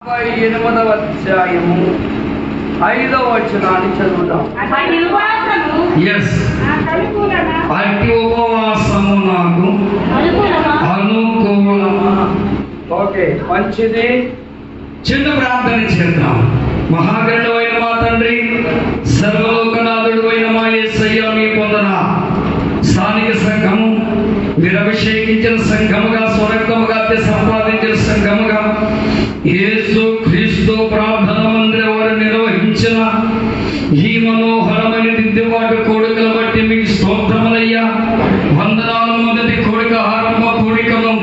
58వ అధ్యాయము 5వ వచనాన్ని చదువుదాం. అట్టి ఉపవాసము నాకు అనుకూలమా. ఓకే, మంచిది. చిన్న ప్రార్థన చేద్దాం. మహాగణుడైన మా తండ్రి, సర్వలోకనాథుడు అయిన మా యేసయ్య, మీ పొందన స్థానిక సంఘము, మీరు అభిషేకించిన సంఘముగా, స్వరక్తముగా సంపాదించిన సంఘముగా, యేసు క్రీస్తు ప్రార్థన మందిరం వారు నిర్వహించిన ఈ మనోహరమైన దిద్దుబాటు కోడికల బట్టి మీకు స్తోత్రములయ్యా. వందనాలు. మొదటి కోడిక ఆరంభ కోడికను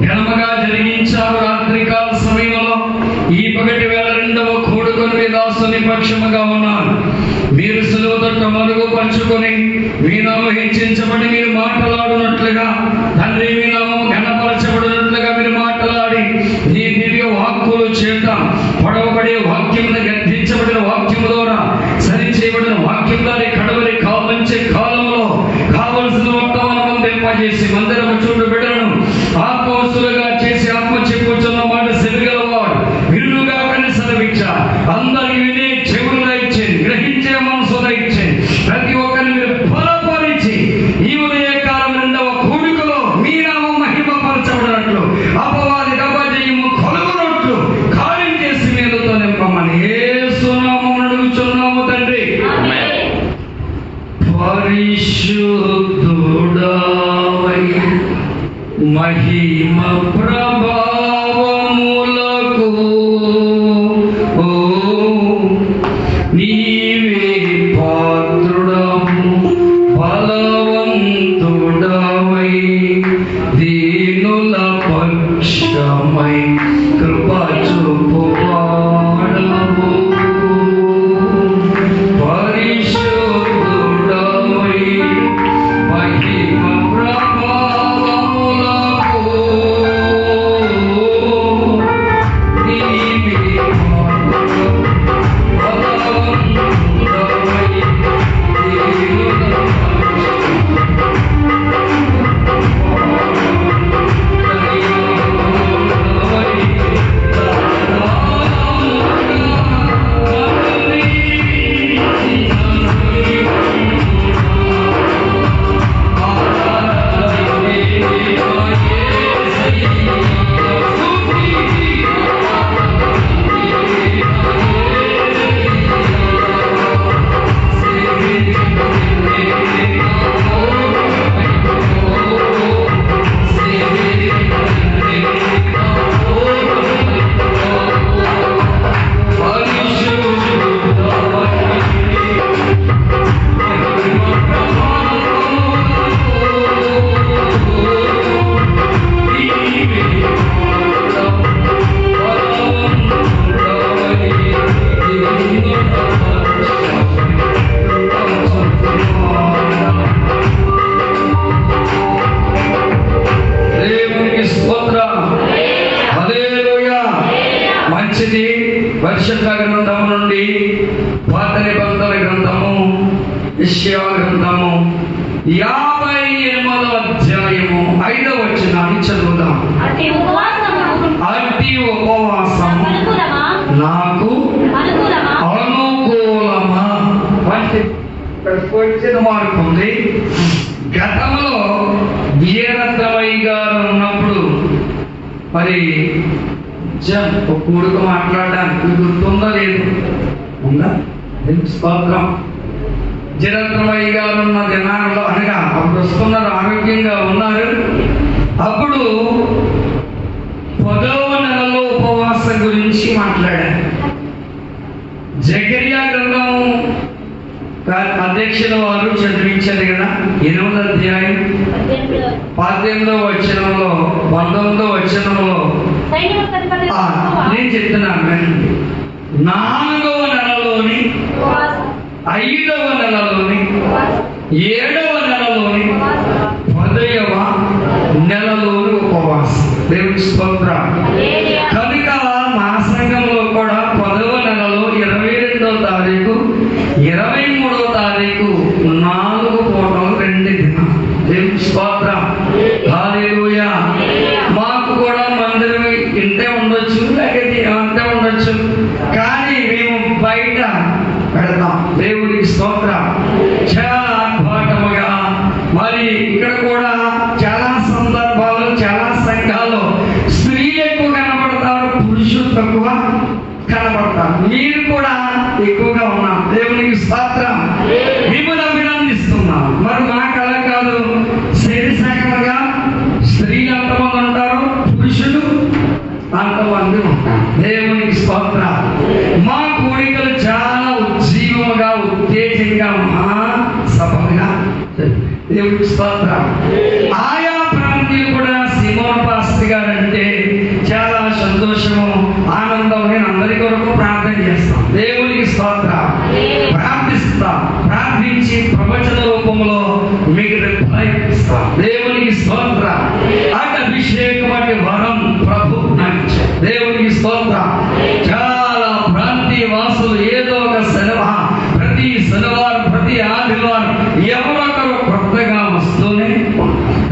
ఘనముగా జరిగించారు. రాత్రికాల సమయంలో ఈ పగటి వేళ రెండవ కోడుకొని మీ దాసుని పక్షముగా ఉన్నారు. మీరు సులువు తట్ట మరుగు పంచుకొని మీ నామం హెచ్చించబడి మీరు మాట్లాడినట్లుగా, తండ్రి మీ నామం ఘనపరచబడినట్లుగా మీరు మాట్లాడి నీ దివ్య వాక్కులు చేత పొడవబడే వాక్యమును, గద్దించబడిన వాక్యము ద్వారా సరి చేయబడిన వాక్యం ద్వారా కడవరి మంచి కాలంలో కావలసిన వర్తమానం తెంపజేసి మందిరము చూడు బిడ్డలను ఆత్మవస్తులుగా చేసి ఆత్మ చెప్పుచున్న మాట సెలగలవాడు విరులుగా కనిసలవిచ్చా. అందరికి వినే చెవులు దయచేయండి, గ్రహించే మనసు దయచేయండి. ప్రతి ఒక్కరిని మీరు బలపరిచి ఈ ఉదయ కాలం రెండవ కూడికలో మీ నామం మహిమపరచబడినట్లు, అపవాది దెబ్బజేయము కొలుగునట్లు కార్యం చేసి మీరుతో నింపమని యేసు నామమున అడుగుచున్నాము తండ్రి. పరిశుద్ధుడవై మహిమ ప్రభావములకు నీవే పాత్రుడము, బలవంతుడవై దీనుల పక్షమై కృప చూపువాడవు. పరిశుద్ధుడవై మహిమ ప్రభావములకు నీవే పాత్రుడము, బలవంతుడవై దీనుల మంచిది. పరిశుద్ధ గ్రంథము నుండి పాత నిబంధన గ్రంథము, యెషయా గ్రంథము 58వ అధ్యాయము 5వ వచనాన్ని చదువుదాం. అట్టి ఉపవాసము నాకు అనుకూలమా. వచ్చిన మార్పు ఉంది. గతంలో వీరత్రమయ్య గారు ఉన్నప్పుడు మరి ఒక కూడుక మాట్లాడడానికి గుర్తుందా లేదు? ఉందా? స్తోత్రం. జీరత్రమయ్య గారు ఉన్న దినాల్లో అనగా అప్పుడు వస్తున్నారు, ఆరోగ్యంగా ఉన్నారు. అప్పుడు 10వ నెలలో ఉపవాసం గురించి మాట్లాడారు. జకర్యా గ్రంథం అధ్యక్షుల వారు చదివించారు కదా, 8వ అధ్యాయం 18వ వచనంలో 19వ వచనంలో నేను చెప్తున్నాను. 4వ నెలలోని, 5వ నెలలోని, 7వ నెలలోని, 10వ నెలలోని ఉపవాసం. దేవుని స్తోత్రం. కనుక మా సంఘంలో కూడా 10వ నెలలో 22వ తారీఖు, 23వ తారీఖు 4 పూటలు 2 దినాలు. దేవుని స్తోత్రం. హల్లెలూయా. మాకు కూడా మందిరం ఇంతే ఉండొచ్చు, లేకపోతే అంతే ఉండొచ్చు. పురుషులు తక్కువ కనబడతారు. మీరు కూడా ఎక్కువగా ఉన్నారు. దేవునికి స్తోత్రం. మిమ్మల్ని అభినందిస్తున్నాం. మరి మాకు అలా కాదు. శరీరసంగా స్త్రీలు ఎంతమంది ఉంటారు, పురుషులు అంతమంది ఉంటారు. దేవునికి స్తోత్రం. మా కోరికలు చాలా ఉజ్జీవముగా ఉత్తేజంగా మహాసభగా దేవునికి స్తోత్రం. ఆయా ప్రాంతీయులు కూడా సిమోన్ పాస్టర్ గారు అంటే చాలా సంతోషము, ఆనందం. నేను అందరి కొరకు ప్రార్థన చేస్తాం. దేవునికి స్తోత్రం. ప్రార్థిస్తాం. ప్రార్థించి ప్రవచన రూపంలో మీకు రిప్లై ఇస్తాం. దేవునికి స్తోత్రం. అటు అభిషేకం అటు వరం ప్రభు నాకు ఇచ్చారు. దేవునికి స్తోత్రం. చాలా ప్రాంతీయ వాసులు ఏదో ఒక శనివారం, ప్రతి శనివారం ప్రతి ఆదివారం ఎవరొకరు కొత్తగా వస్తూనే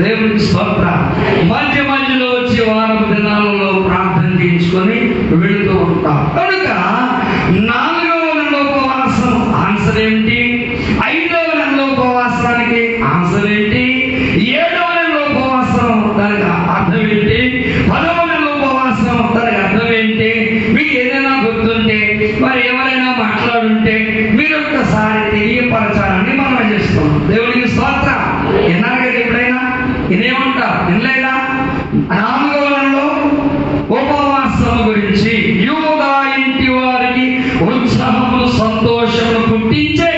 దేవునికి స్తోత్రం. మధ్య మధ్యలో వచ్చి వారం దినాలలో ప్రార్థన చేయించుకొని వెళుతూ ఉంటాం. కనుక 4వ నెలలో ఉపవాసం ఆన్సర్ ఏంటి? 5వ నెలలో ఉపవాసానికి ఆన్సర్ ఏంటి? 7వ నెలలో ఉపవాసం దానికి అర్థం ఏంటి? 10వ నెలలో ఉపవాసం దానికి అర్థం ఏంటి? మీకు ఏదైనా గుర్తుంటే, మరి ఎవరైనా మాట్లాడుంటే మీరు ఒక్కసారి తెలియపరచాలని మనం చేస్తున్నాం. దేవునికి స్తోత్రం. విన్నారు కదా? ఎప్పుడైనా ఇదేమంటారు? వినలేదా? 4వ నెలలో ఉపవాసం గురించి యూదా ఇంటి వారికి ఉత్సాహము సంతోషము పుట్టించే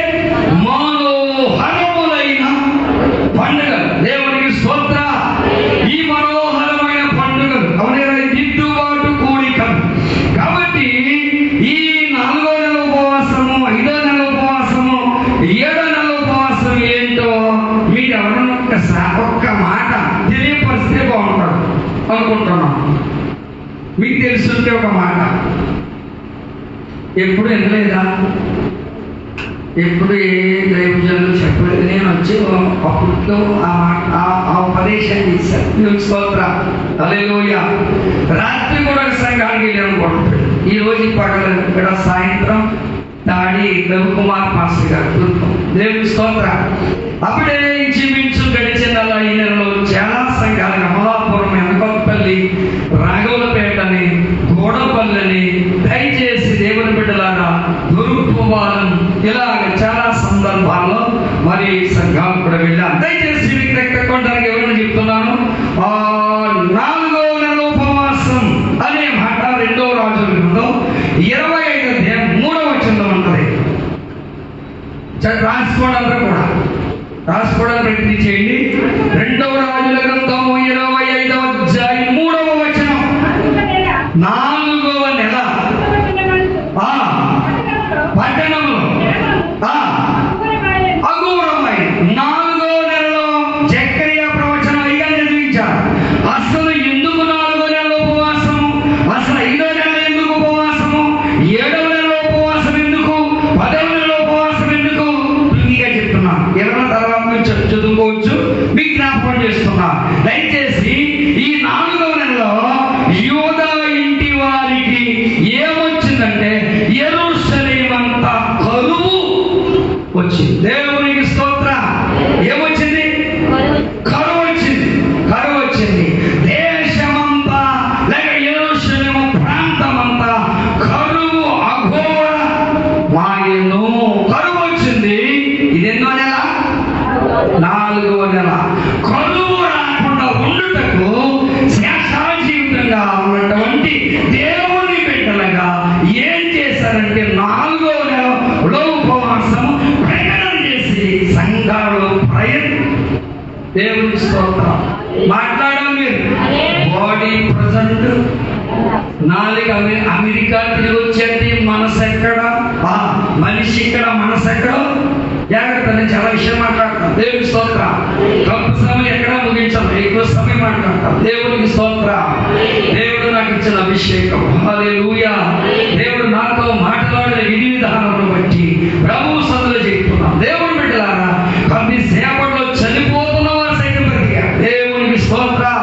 మనోహరములైన పండుగ. దేవునికి స్తోత్రం. ఈ మనోహరమైన పండుగలు అవునే దిద్దుబాటు కూడికలు. కాబట్టి ఈ 4వ నెల ఉపవాసము, 5వ నెల ఉపవాసము, 7వ నెల ఉపవాసం ఏంటో మీరు ఎవరన్నా ఒక్క మాట తెలియపరిస్తే బాగుంటారు అనుకుంటున్నాం. మీకు తెలుసుంటే ఒక మాట. ఎప్పుడు వినలేదా? ఎప్పుడు ఏ దైవజనులు చెప్పలేదు. నేను వచ్చి అప్పట్లో ఆ ఉపదేశం చేశాను. స్తోత్రం. హల్లెలూయా. రాత్రి కూడా సంఘానికి వెళ్ళాను. ఈ రోజు పగలు ఇక్కడ సాయంత్రం తాడి రవికుమార్ మాస్టర్ గారు. దేవుని స్తోత్రం. అప్పుడే ఇంచుమించు గడిచిన ఈ నెలలో చాలా సంఘాలు అమలాపురం, ఎనకొత్తపల్లి, రాఘవులపేటని, గోడపల్లిని, దయచేసి దేవుని బిడ్డలారా దురుపువాదం ఇలాగ చాలా సందర్భాల్లో మరి సంఘాలు కూడా వెళ్ళాను. దయచేసి మీకు రెక్కకొట్టడానికి ఎవరైనా చెప్తున్నాను. 4వ నెల ఉపవాసం అనే మాట 2వ రాజుల గ్రంథం 25వ అధ్యాయం 3వ వచనంలో ఉంటుంది. రాసుకోవడానికి కూడా రాసుకోవడానికి ప్రయత్నం చేయండి. 2వ రాజుల గ్రంథం 25వ అధ్యాయం 3వ వచనం. 4వ నెల పట్టణంలో అఘోరమై 4వ నెలలో జకర్యా ప్రవచనం అయ్యా చదివించారు. అసలు ఎందుకు 4వ నెలలో ఉపవాసము? అసలు 5వ నెలలో ఎందుకు ఉపవాసము? 7వ నెలలో ఉపవాసం ఎందుకు? 10వ నెలలో ఉపవాసం ఎందుకు? పూర్తిగా చెప్తున్నాను. ఎవరైనా తర్వాత నుంచి చదువుకోవచ్చు. మీకు జ్ఞాపకం చేస్తున్నా. దయచేసి ఈ 4వ నెలలో యూదా ఇంటి వారికి ఏమొచ్చిందంటే యెరూషలేమంతా కరువు వచ్చింది. దేవునికి స్తోత్రం. ఏమొచ్చింది? కరువు వచ్చింది. కరువు వచ్చింది. దేశమంతా లేక యెరూషలేము ప్రాంతమంతా కరువు అఘోర మాయను. కరువు వచ్చింది. ఇదెన్నో నెల? 4వ నెల. కరువు రాకుండా ఉండుటకు శాశ్వత జీవితంగా ఉన్నటువంటి దేవుని బిడ్డలుగా ఏం చేశారంటే 4వ నెలలో ఉపవాసం ప్రకటన చేసి సంఘాలు దేవుని స్తోత్రం. మాట్లాడాలి మీరు. బాడీ ప్రజెంట్, నాలుగు అమెరికా తిరిగి వచ్చేది. మనసు ఎక్కడ? మనిషి ఇక్కడ, మనసు ఎక్కడ? జాగ్రత్త. నేను చాలా విషయం మాట్లాడతాను. దేవుని స్తోత్రం. గొప్ప సమయం ఎక్కడ ముగించాలి, ఎక్కువ సమయం మాట్లాడతాం. దేవునికి స్తోత్రం. దేవుడు నాకు ఇచ్చిన అభిషేకం. హల్లెలూయా. దేవుడు నాతో మాట్లాడిన విధి విధానాలను బట్టి ప్రభు సన్నిధిలో చెప్తున్నాం. దేవుని బిడ్డలారా, కొద్ది సేపట్లో చనిపోతున్న వారు సైతం బ్రతికారు. దేవునికి స్తోత్రం.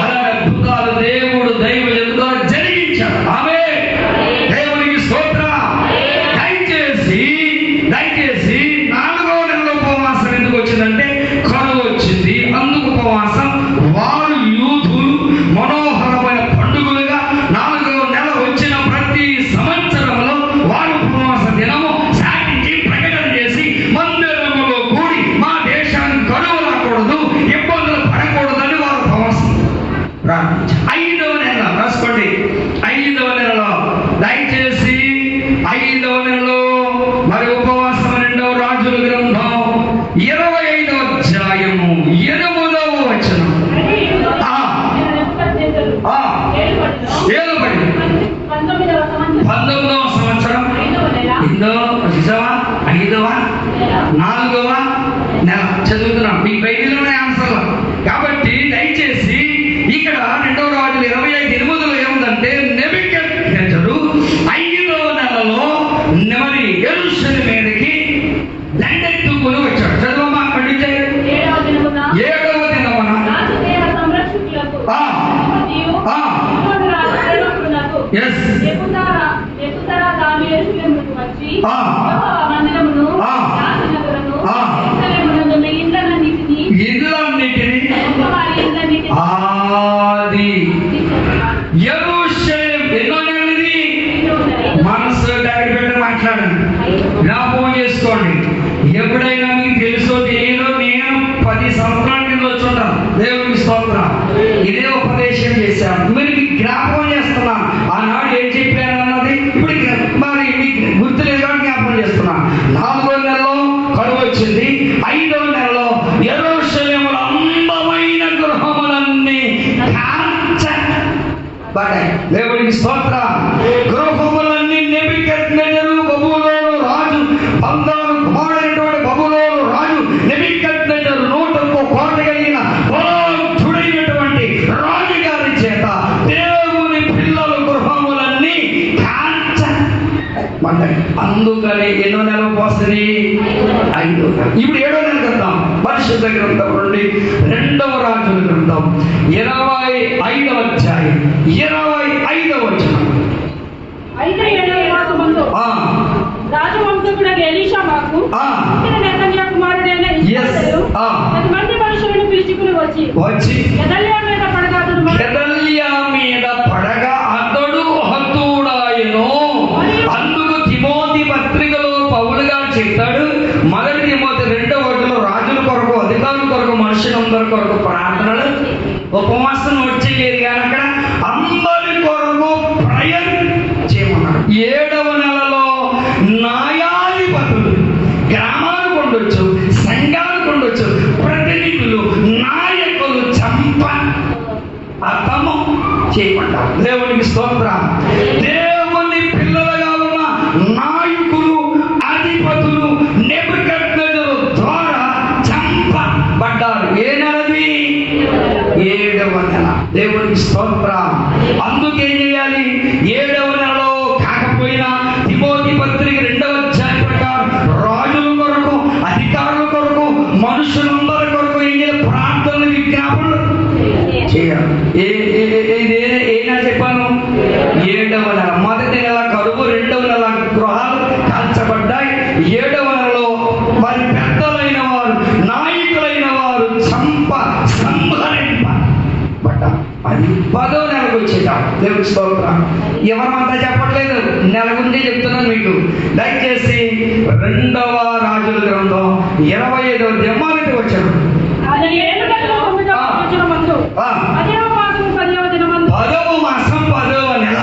అలాంటి అద్భుతాలు దేవుడు దైవజనులతో జరిగించాడు. ఆమేన్. దేవునికి స్తోత్రం. దయచేసి 4వ నెలలో ఉపవాసం ఎందుకు వచ్చిందంటే కరువు వచ్చింది. అందుకు ఉపవాసం. వారు యూదులు మనోహరమైన పండుగలుగా 4వ నెల వచ్చిన 19వ సంవత్సరం 5వ 4వ నెల చదువుతున్నాం. మీ బైబిల్లోనే ఆన్సర్లు. కాబట్టి దయచేసి ఇక్కడ 2వ రాజులు 25:8 ఏముందంటే నెబుకద్నెజరు 5వ నెలలో మరి యెరూషలేము మీదకి దండెత్తుకుని వచ్చాడు. చదువమ్మా అక్కడి నుంచి. 7వ దినమున ఆది యెరూషలేము ఎన్నో నెలది మనసు దగ్గర పెట్టి మాట్లాడండి, జ్ఞాపకం చేసుకోండి. ఎప్పుడైనా మీకు తెలుసో తెలియదో నేను 10 సంవత్సరాల కింద వచ్చుంటాను. దేవునికి స్తోత్రం. ఇదే ఉపదేశం చేశాను, మీరు మీకు జ్ఞాపకం చేస్తున్నాను. ఆనాడు ఏం చెప్పాను అన్నది ఇప్పుడు మరి మీకు గుర్తులేదు కానీ జ్ఞాపకం చేస్తున్నాను. 4వ నెలలో కరువు వచ్చింది. 5వ నెలలో యెరూషలేములో అందమైన గృహములన్నీ కాల్చబడ్డాయి. దేవునికి స్తోత్రం. గృహములన్నీ నెబుకద్నెజరు బబులోను రాజు బంగారు కుమారుడైనటువంటి బబులోను రాజు నెబుకద్నెజరు 101 కోట కలిగిన బలాఢ్యుడైనటువంటి రాజుగారి చేత దేవుని పిల్లల గృహములన్నీ కాల్చబడ్డాయి. అందుకని ఎన్నో నెలలు పోస్తుంది? 5వ నెల. ఇప్పుడు 7వ నెల గ్రంథం, పరిశుద్ధ గ్రంథం నుండి 2వ రాజుల గ్రంథం 25వ అధ్యాయం 25వ వచనం. అయితే 7వ మాసమందు రాజవంశకుడైన ఎలీషా మాకు నెతన్యా కుమారుడైన ఇశ్రాయేలు 10 మంది మనుషులను పిలుచుకుని వచ్చి గెదల్యా మీద పడగా అతడు హతుడాయెను. అందుకు తిమోతి పత్రికలో పౌలు గారు చెప్తాడు, 1 తిమోతి 2:1 రాజుల కొరకు, అధికారుల కొరకు, మనుషులందరి కొరకు ప్రార్థనలు ఉపవాసం వచ్చేది కానీ అక్కడ అందరి కొరకు చేయమన్నాడు. 7వ నెలలో న్యాయాధిపతులు గ్రామాలకు ఉండొచ్చు, సంఘాలకు ఉండొచ్చు, ప్రతినిధులు, నాయకులు అర్థము చేయమంటారు. దేవునికి స్తోత్రం. దేవుని పిల్లలుగా ఉన్న నాయకులు, అధిపతులు నెబుకద్నెజరు ద్వారా చంపబడ్డారు. ఏ నెలది? 7వ నెల. దేవునికి స్తోత్రం. అందుకేం చేయాలి? 7వ నెలలో కాకపోయినా తిమోతి పత్రిక 2వ అధ్యాయం ప్రకారం రాజుల కొరకు, అధికారుల కొరకు, మనుషులందరి కొరకు ఏం చేయాలి? ప్రార్థనలు, విజ్ఞాపనలు చేయాలి. ఏ నెల చెప్పాను? 7వ నెల. 1వ నెల కరువు, 2వ నెల గృహాలు కాల్చబడ్డాయి. 7వ నెలలో వారి పెద్దలైన వారు, నాయకులైన వారు సంహరింపబడ్డారు. అది 10వ నెలకు వచ్చేదాం. దేవుడి స్తోత్రం. ఎవరమంతా చెప్పట్లేదు, నెల గురించి చెప్తున్నాను మీకు. దయచేసి 2వ రాజుల గ్రంథం 25వ అధ్యాయం 1వ వచనం. 10వ మాసం 10వ నెల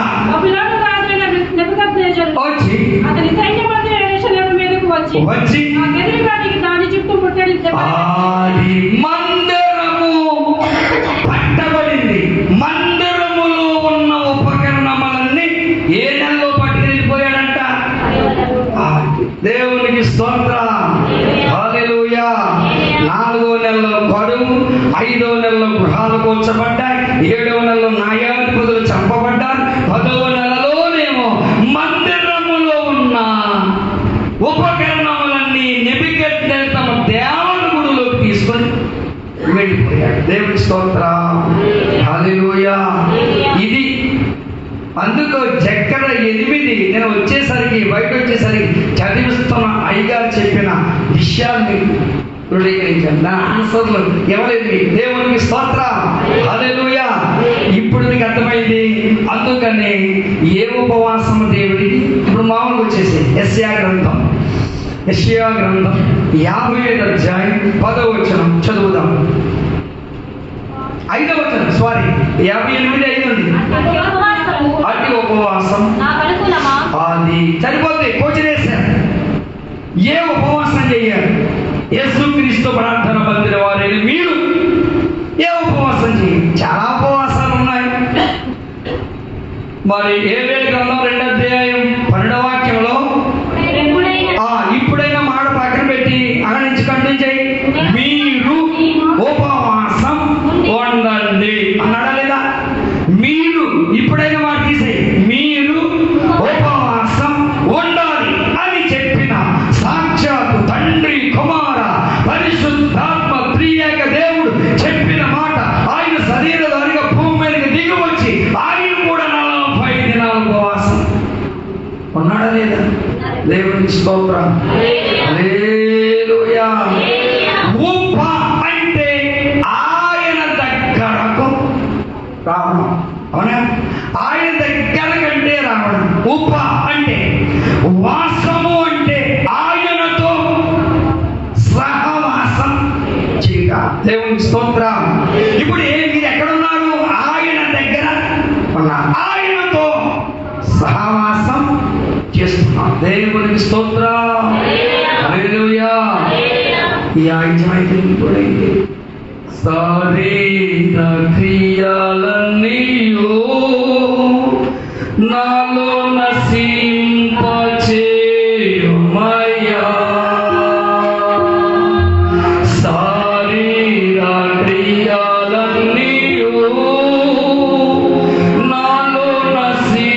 వచ్చి అతని సైన్యమంతా యెరూషలేము మీదకు వచ్చి దాని చుట్టూ ముట్టడి మందిరము పట్టబడింది. మందిరములో ఉన్న ఉపకరణములన్నీ ఏ నెలలో పట్టుకెళ్ళిపోయాడంట? దేవునికి స్తోత్రం. హల్లెలూయా. 4వ నెలలో కరువు, 5వ నెలలో గృహాలు కూల్చబడ్డాయి, 7వ నెలలో న్యాయాధిపతులు చంపబడ్డారు, 10వ నెలలోనేమో మందిరములో ఉన్న ఉపకరణములన్నీ నెబుకద్నెజరు తమ దేవుని గుడిలోకి తీసుకొని వెళ్ళిపోయాడు. దేవుని స్తోత్రం. హల్లెలూయా. ఇది అందుకు చక్కెర 8 నేను వచ్చేసరికి బయట వచ్చేసరికి చదివిస్తున్న అయ్యగారు చెప్పిన విషయాన్ని దృఢీకరించాను. నా ఆన్సర్లు ఎవరైంది? దేవునికి స్తోత్రం. హల్లెలూయా. ఇప్పుడు నీకు అర్థమైంది. అందుకని ఏ ఉపవాసం దేవుడికి? ఇప్పుడు మామూలుగా వచ్చేసి యెషయా గ్రంథం 55వ అధ్యాయం 10వ వచనం చదువుదాం. 5వ వచనం, సారీ 58 ఉంది. అతి ఉపవాసం అది సరిపోతే కోచిరేశారు. ఏ ఉపవాసం చెయ్యాలి? యేసుక్రీస్తు ప్రార్థన పొందిన వారైన మీరు ఏ ఉపవాసం చేయాలి? చాలా ఉపవాసాలు ఉన్నాయి. మరి ఏబేలు గ్రంథం 2వ అధ్యాయం ఉన్నాడా లేదా? దేవునికి స్తోత్రం. హల్లెలూయా. ఉప అంటే ఆయన దగ్గరకు రావడం. అవునా? ఆయన దగ్గర కంటే రావడం. ఉప అంటే వాసము అంటే ఆయనతో సహవాసం చేయక. దేవునికి స్తోత్రం. ఇప్పుడు మీరు ఎక్కడున్నారు? ఆయన దగ్గర ఉన్నారు. ఆయనతో సహవాసం చేస్తున్నాం. దేవునికి స్తోత్రం. హల్లెలూయా. ఈ ఆయుధమైతే ఇప్పుడైతే శరీర క్రియలన్నీయు నాలో నశింపచేయుమయ్యా. శరీర క్రియలన్నీయు నాలో నశింపచేయుమయ్యా.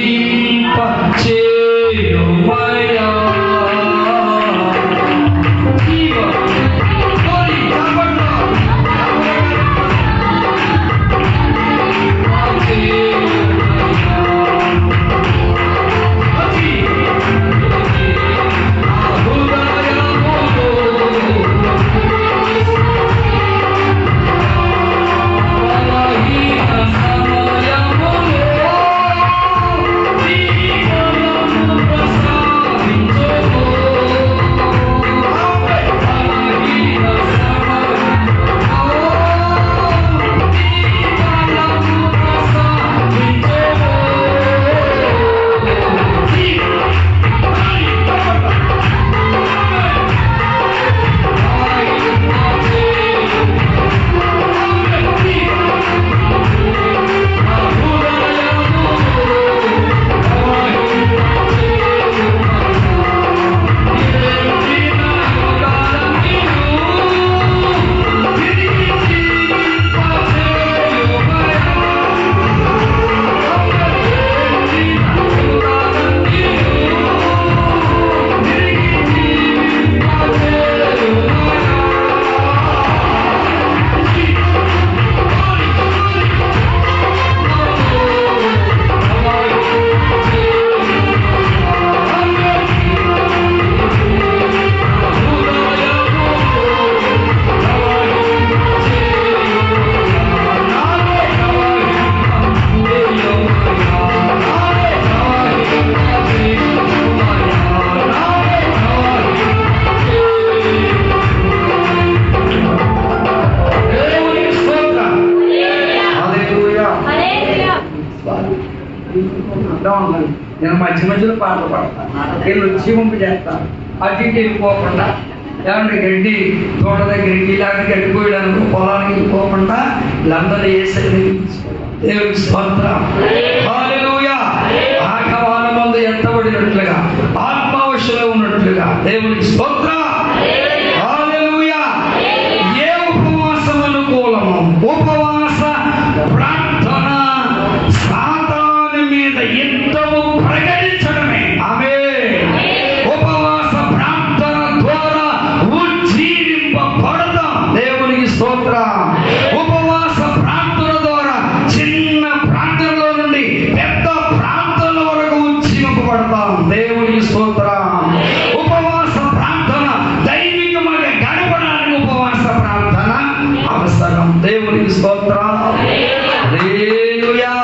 నేను మధ్య మధ్యలో పాటలు పడతాను. వీళ్ళు వచ్చి పంపు చేస్తాను. అటు ఇటు వెళ్ళిపోకుండా, ఏమంటే గడ్డి తోట దగ్గరికి ఇలాంటి గడ్డి పోయడానికి పొలానికి వెళ్ళిపోకుండా వీళ్ళందరూ వేసేది. దేవునికి స్తోత్రం. హల్లెలూయా. ఆహ్వానమందు ఎత్తబడినట్లుగా ఆత్మవశలో ఉన్నట్లుగా దేవునికి స్తోత్రం. హల్లెలూయా. ఏ ఉపవాసం అనుకూలము? ఉపవాస ప్రార్థన సాతాను మీద యుద్ధము ప్రకటించడమే. ఆమేన్. ఉపవాస ప్రార్థన ద్వారా ఉజ్జీవింపబడతాం. దేవునికి స్తోత్రం. ఉపవాస ప్రార్థన ద్వారా చిన్న ప్రాంతంలో నుండి పెద్ద ప్రాంతాల వరకు ఉజ్జీవింపబడతాం. దేవునికి స్తోత్రం. ఉపవాస ప్రార్థన దైవికముగా గడపడానికి ఉపవాస ప్రార్థన అవసరం. దేవునికి స్తోత్రం. హల్లెలూయా.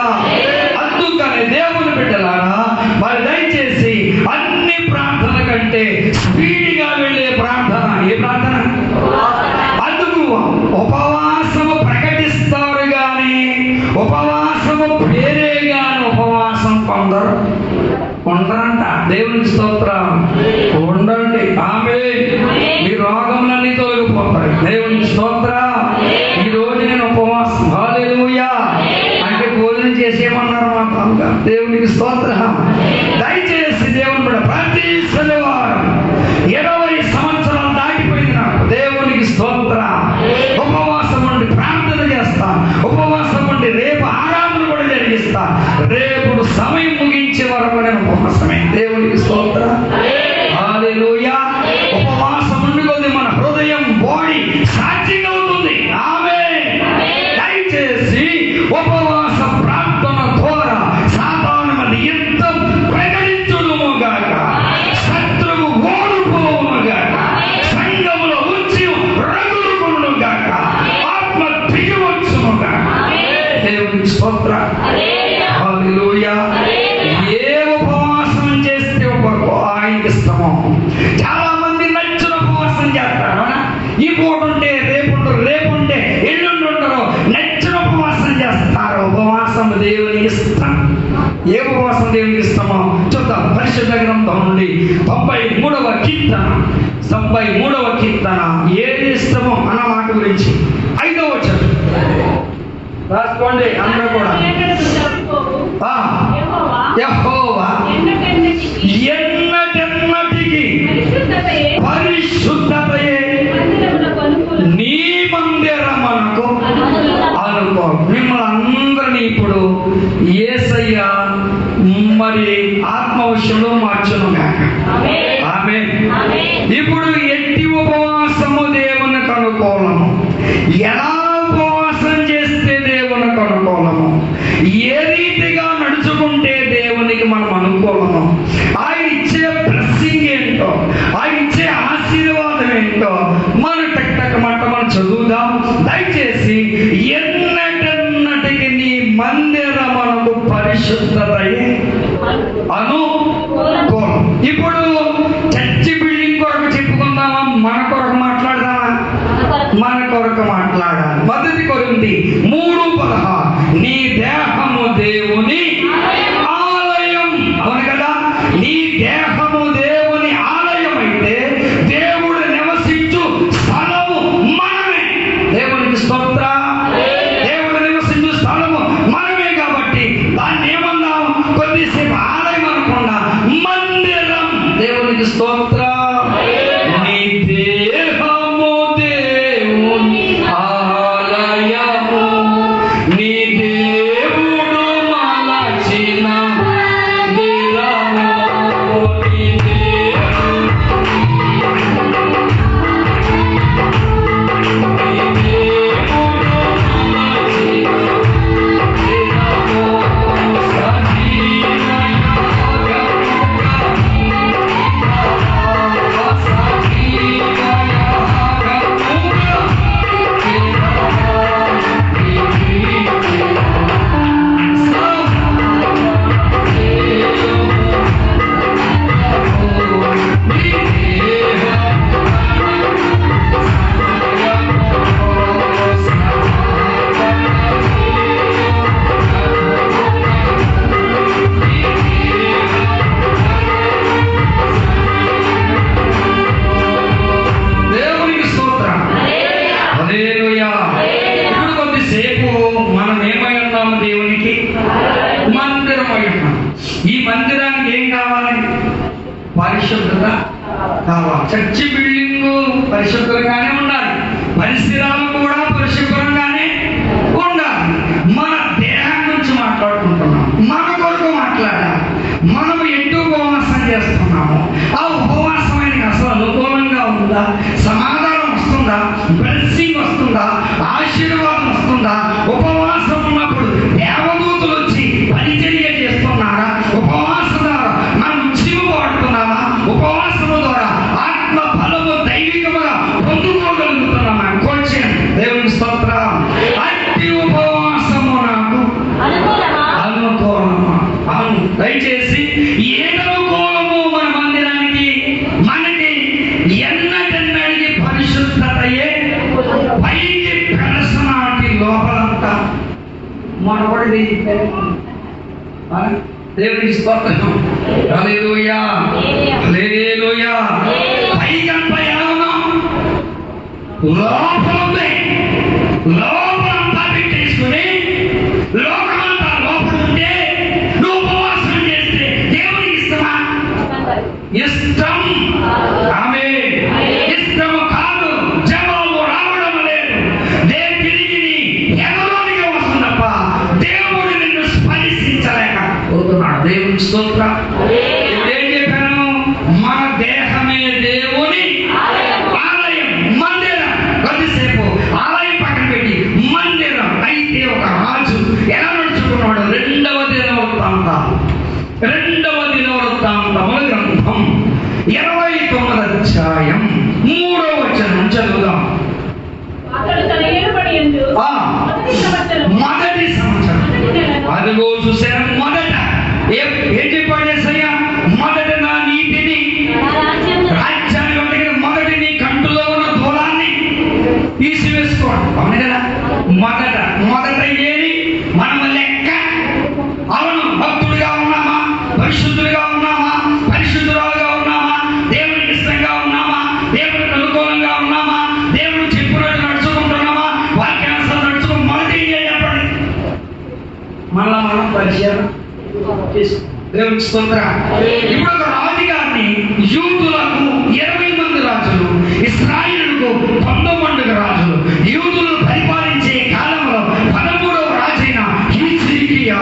అందుకని దేవుని బిడ్డలారా, మరి దయచేసి అన్ని ప్రార్థన కంటే స్పీడ్గా వెళ్ళే ప్రార్థన ఏ ప్రార్థన? అందుకు ఉపవాసము ప్రకటిస్తారు గాని ఉపవాసము పేరే గాని ఉపవాసం కొందరు ఉండరంట. దేవునికి స్తోత్రం. ఉండండి. ఆమేన్. మీ రోగములన్నీ తొలగిపోతాయి. దేవునికి స్తోత్రం. ఈ రోజు నేను ఉపవాసం. హల్లెలూయా. అంటే భోజనం చేసేయమన్నారు మా తాముగా. దేవునికి స్తోత్రం. దయచేసి దేవుని కూడా ప్రతి శనివారం 20 సంవత్సరాలు దాటిపోయింది నాకు. దేవునికి స్తోత్రం. ఉపవాసం ఉండి ప్రార్థన చేస్తా. ఉపవాసం ఉండి రేపు ఆరాధన కూడా జరిగిస్తా. రేపు సమయం ముగించే వరకు నేను ఉపవాసమే. దేవునికి స్తోత్రం. హల్లెలూయా. ఉపవాసం ఉండి కొద్ది మన హృదయం బాడీ సాక్షిగా ఉంటుంది. ఆమేన్. దయచేసి ఉపవాస ప్రార్థన ద్వారా సాతాను మీద యుద్ధం ప్రకటించుదుము. గ్రంథం నుండి 93వ కీర్తన ఏది ఇష్టమో అన్న మాట గురించి 5వ వచనం రాసుకోండి అందరూ కూడా. యెహోవా ఎన్నటెన్నటికి పరిశుద్ధతయే నీ మందిరమునకు అనుకో. మిమ్మల్ని అందరినీ ఇప్పుడు యేసయ్య మరి ఆత్మ విషయంలో మార్చును గాక. ఆమేన్. ఇప్పుడు ఎట్టి ఉపవాసము దేవునికి అనుకూలము, ఎలా ఉపవాసం చేస్తే దేవునికి అనుకూలము, ఏ రీతిగా నడుచుకుంటే దేవునికి మనం అనుకూలము, ఆయన ఇచ్చే బ్లెస్సింగ్ ఏంటో, ఆయన ఇచ్చే ఆశీర్వాదం ఏంటో మనం మనం చదువుదాం. దయచేసి ఎన్నటెన్నటికి నీ మందిరమునకు పరిశుద్ధతయే అనుకూలం. ఇప్పుడు చర్చి బిల్డింగ్ కొరకు చెప్పుకుందామా, మన కొరకు మాట్లాడదామా? మన కొరకు మాట్లాడాలి. మొదటి కొరింథీ 3:16 నీ దేహము దేవుని ఆలయం. అవును కదా, నీ దేహము దేవుని ఆలయం అయితే దేవుడు నివసించు స్థలము మనమే. దేవునికి స్తోత్ర. దేవుడు నివసించు స్థలము మనమే కాబట్టి దాన్ని ఏమన్నాం? కొద్దిసేపు ఆలయం అనకుండా మందిరం. దేవునికి స్తోత్ర. నీ దేహము దేవుని ఆలయము, నీ దేవుడు మలచిన మందిరము, నీ దేవునికి స్తోత్రం. హల్లెలూయా. ఇప్పుడు కొద్దిసేపు మనం ఏమై ఉన్నాము? దేవునికి మందిరం అయి ఉన్నాం. ఈ మందిరానికి ఏం కావాలి? పరిశుద్ధత కావాలి. చర్చి బిల్డింగ్ పరిశుభ్రంగానే ఉండాలి, పరిసరాలు కూడా పరిశుభ్రంగానే ఉండాలి. మన దేహం గురించి మాట్లాడుకుంటున్నాం, మన కొరకు మాట్లాడాలి. మనం ఎటు ఉపవాసం చేస్తున్నాము, ఆ ఉపవాసం ఆయనకి అసలు అనుకూలంగా ఉందా? సమాధానం వస్తుందా? బ్లెస్సింగ్ వస్తుందా? ఆశీర్వాదం వస్తుందా? ఉపవాసం ఉన్నప్పుడు దేవదూతలు వచ్చి పరిచర్య చేస్తున్నారా? ఉపవాసం ద్వారా మనం జీవపడుతున్నామా? ఉపవాసము ద్వారా ఆత్మ బలము దైవికముగా పొందుకోగలుగుతున్నామా? కొంచెం దేవుని స్తోత్రం. అట్టి ఉపవాసము నాకు అనుకూలమా? అవును. దయచేసి ఏది అనుకూలము మన మందిరానికి? మనకి ఎన్నటెన్నటికి పరిశుద్ధతయే. పైకి పెరసనాటి లోపలంతా మనబడి దేవునికి స్తోత్రం. హల్లెలూయా, హల్లెలూయా. పైకంతా ఎలా ఉన్నాం? లోపలే లోపలంతా పెట్టేసుకుని లోకమంతా లోపల ఉంటే నువ్వు ఉపవాసం చేస్తే దేవునికి ఇష్టమా? ఇష్టం. ఆమె ఇష్టము కాదు. జవాబు రావడం లేదు. దేవుడు తిరిగి ఎగలోనిగా వస్తుంది తప్ప దేవుడు నిన్ను స్పరిశించలేకపోతున్నాడు. దేవుని స్తోత్రం. ఏం చెప్పాను? మన దేహమే దేవుని ఆలయం, మందిరం. కొద్దిసేపు ఆలయం పక్కన పెట్టి మందిరం. అయితే ఒక రాజు ఎలా నడుచుకున్నాడు? 2వ దినవృత్తాంతముల గ్రంథం 29వ అధ్యాయం 3వ వచనం చదువుదాం. మొదటి సంవత్సరం అదిగో చూశాను. మొదట ఏం చెప్పాడు యేసయ్య? మొదట నా నీతిని, రాజ్యాన్ని వంటి మొదటి నీ కంటులో ఉన్న దూలాన్ని తీసివేసుకోండి. అవును కదా? మొదట ఏది? మనం లెక్క. అవును, భక్తుడిగా ఉన్నామా? పరిశుద్ధులుగా ఉన్నామా? దేవునికి స్తోత్రం. ఇప్పుడు ఒక రాజు గారిని యూదులకు 20 మంది రాజులు, ఇశ్రాయేలుకు 19 రాజులు, యూదులు పరిపాలించే కాలంలో 13వ రాజైన హిజ్కియా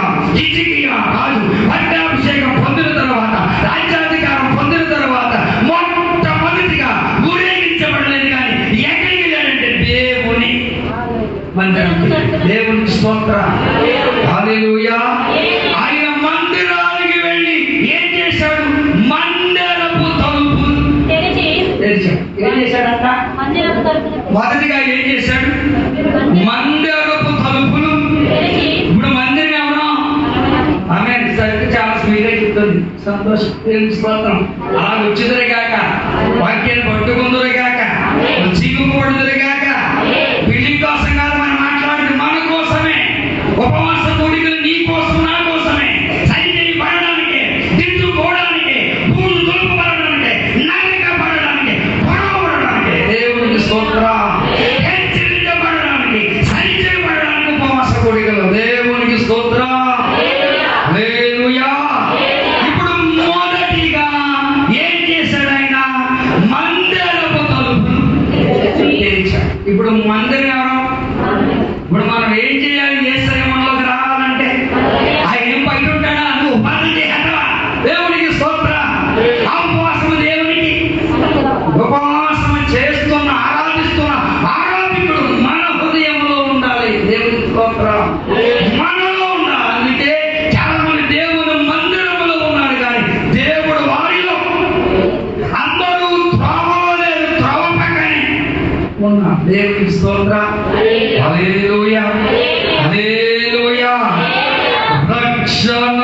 రాజు పట్టాభిషేకం పొందిన తర్వాత, రాజ్యాధికారం పొందిన తర్వాత మొట్టమొదటిగా ఊరేగించబడలేదు కానీ ఎక్కడికి వెళ్ళాడంటే దేవుని మందిరం. దేవునికి స్తోత్రం. హల్లెలూయా. ఆయన మందిరానికి వెళ్ళి ఏం చేశాడు? మందిరపు తలుపులు తెరిచాడు. ఏం చేశాడంట? మొదటిగా ఏం చేశాడు? మందిరపు తలుపులు. ఇప్పుడు మందిరం ఎవరో ఆమె సరికి చాలా స్పీడ్ గా చెప్తుంది. సంతోషం. దేవునికి స్తోత్రం. అలా వచ్చిందరే కాక, వాక్యాన్ని పట్టుకుందరే కాక, చీకుపడుదరే కాక, బిల్డింగ్ కోసం కాదు మనం మాట్లాడింది, మన కోసమే. ఉపవాస కోడికలు నీ కోసం, నా కోసమే. సైన్యం పడడానికి, దిద్దుకోవడానికి, భూములు దులుపబడడానికి, నరకబడడానికి, పొడవబడడానికి, దేవునికి స్తోత్రం. హెచ్చరించబడడానికి, సైన్యం పడడానికి ఉపవాస కోడికలు. దేవునికి స్తోత్రం. హల్లెలూయా. ఇప్పుడు మొదటిగా ఏం చేశాడు ఆయన? మందిరపు తలుపులు తెరిచాడు. ఇప్పుడు మందిరం ఎవరు? ఇప్పుడు మనం ఏం చేయాలి? యేసయ్యలోకి రావాలంటే ఆయన ఏం బయట ఉంటాడా? నువ్వు ఉపాసన చేయాలా? దేవునికి స్తోత్రం. ఆ ఉపవాసము దేవునికి, ఉపవాసం చేస్తున్న ఆరాధిస్తున్న ఆరాధికుడు మన హృదయంలో ఉండాలి. దేవునికి స్తోత్రం. మనలో ఉండాలి. అందుకే చాలా మంది దేవుడు మందిరంలో ఉన్నారు కానీ దేవుడు వారిలో. అందరూ త్రోవలో లేదు, త్రోవ పక్కనే ఉన్నారు. దేవునికి స్తోత్రం. హల్లెలూయా. హల్లెలూయా. రక్షణ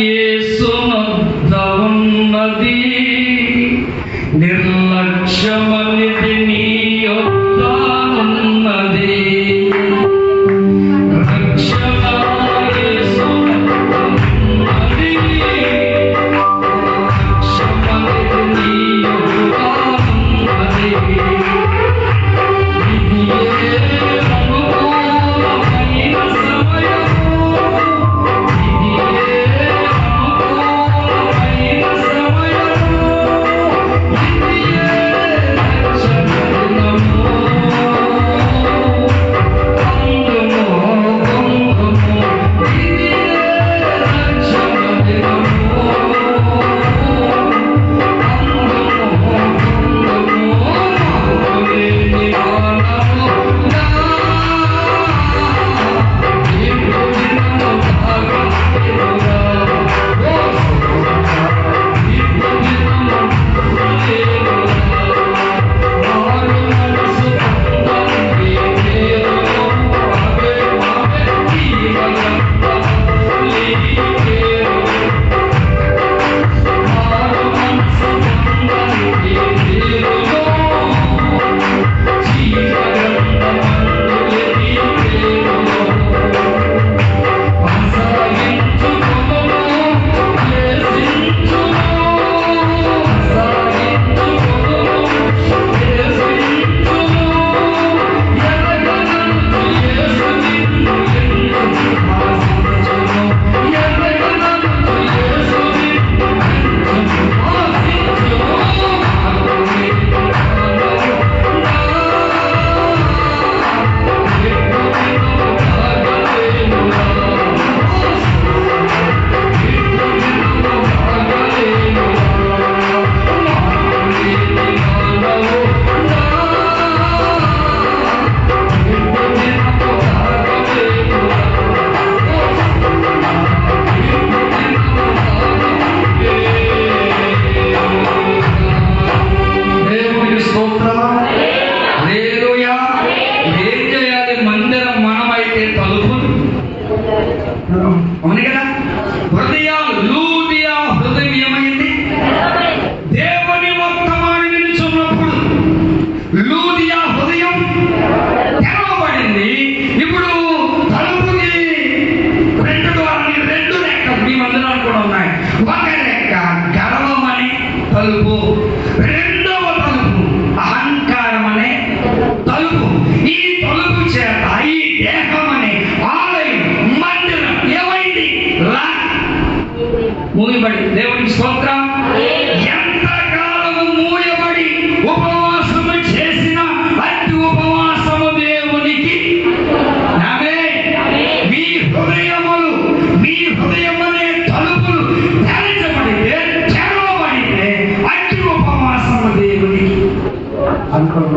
యేసునొద్ద ఉన్నది, నిర్లక్ష్యమనిది నీ యొద్ద ఉన్నది. రక్షణ యేసునొద్ద ఉన్నది, నిర్లక్ష్యమనిది నీ యొద్ద ఉన్నది. సమయం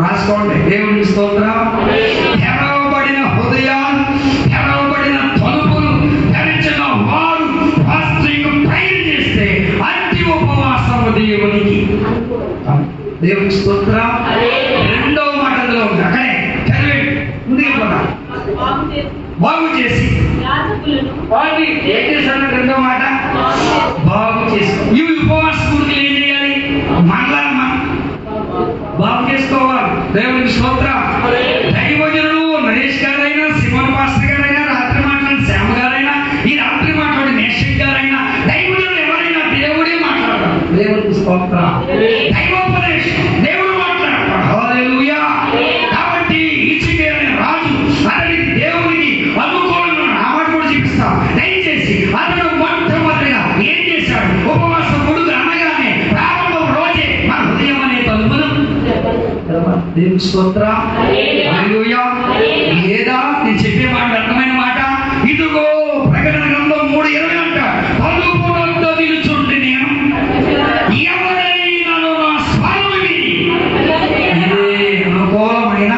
రాసుకోండి. దేవునికి స్తోత్రం. తెరవబడిన హృదయాలు, తెరవబడిన తలుపులు తెరిచిన వారు వాస్తవిక ప్రయత్నం చేస్తే అతి ఉపవాసము దేవునికి. దేవునికి స్తోత్రం. రెండవ మాట అందులో ఉంది, అక్కడే చదివేది ముందుకు పోదా. బాగు చేసి వాడిని ఏం చేశాను? రెండో మాట బాగు చేసి. ఇవి ఉపవాస గురించి ఏం చేయాలి? మనలా బాగు చేసుకోవాలి. దేవునికి స్తోత్రం. దైవజనుడు నరేష్ గారైనా, సిమోన్ పాస్టర్ గారైనా, రాత్రి మాట్లాడిన శ్యామ గారైనా, ఈ రాత్రి మాట్లాడిన నేషక్ గారైనా, దైవజనుడు ఎవరైనా దేవుడే మాట్లాడతారు. దేవునికి స్తోత్రం. దైవోపదేశం దేవుడు మాట్లాడతాడు. హల్లెలూయా. కాబట్టి ఇచ్చికేల్ అనే రాజు అతనికి దేవునికి అనుకూలంగా ఆ మాట కూడా చూపిస్తాం. దయచేసి అతను మొట్టమొదటిగా ఏం చేశాడు? ఉపవాసం కొడుకు అనగానే ప్రారంభం రోజే మన హృదయం అనే తలుపును. దేవునికి స్తోత్రం. హల్లెలూయా. లేదా నేను చెప్పే మాట అర్థమైన మాట. ఇదిగో ప్రకటన గ్రంథం 3:20 అంట, తలుపునందు నిలుచుండి నేను ఎవరైనా నా స్వరం విని. ఇదే అనుకూలమైన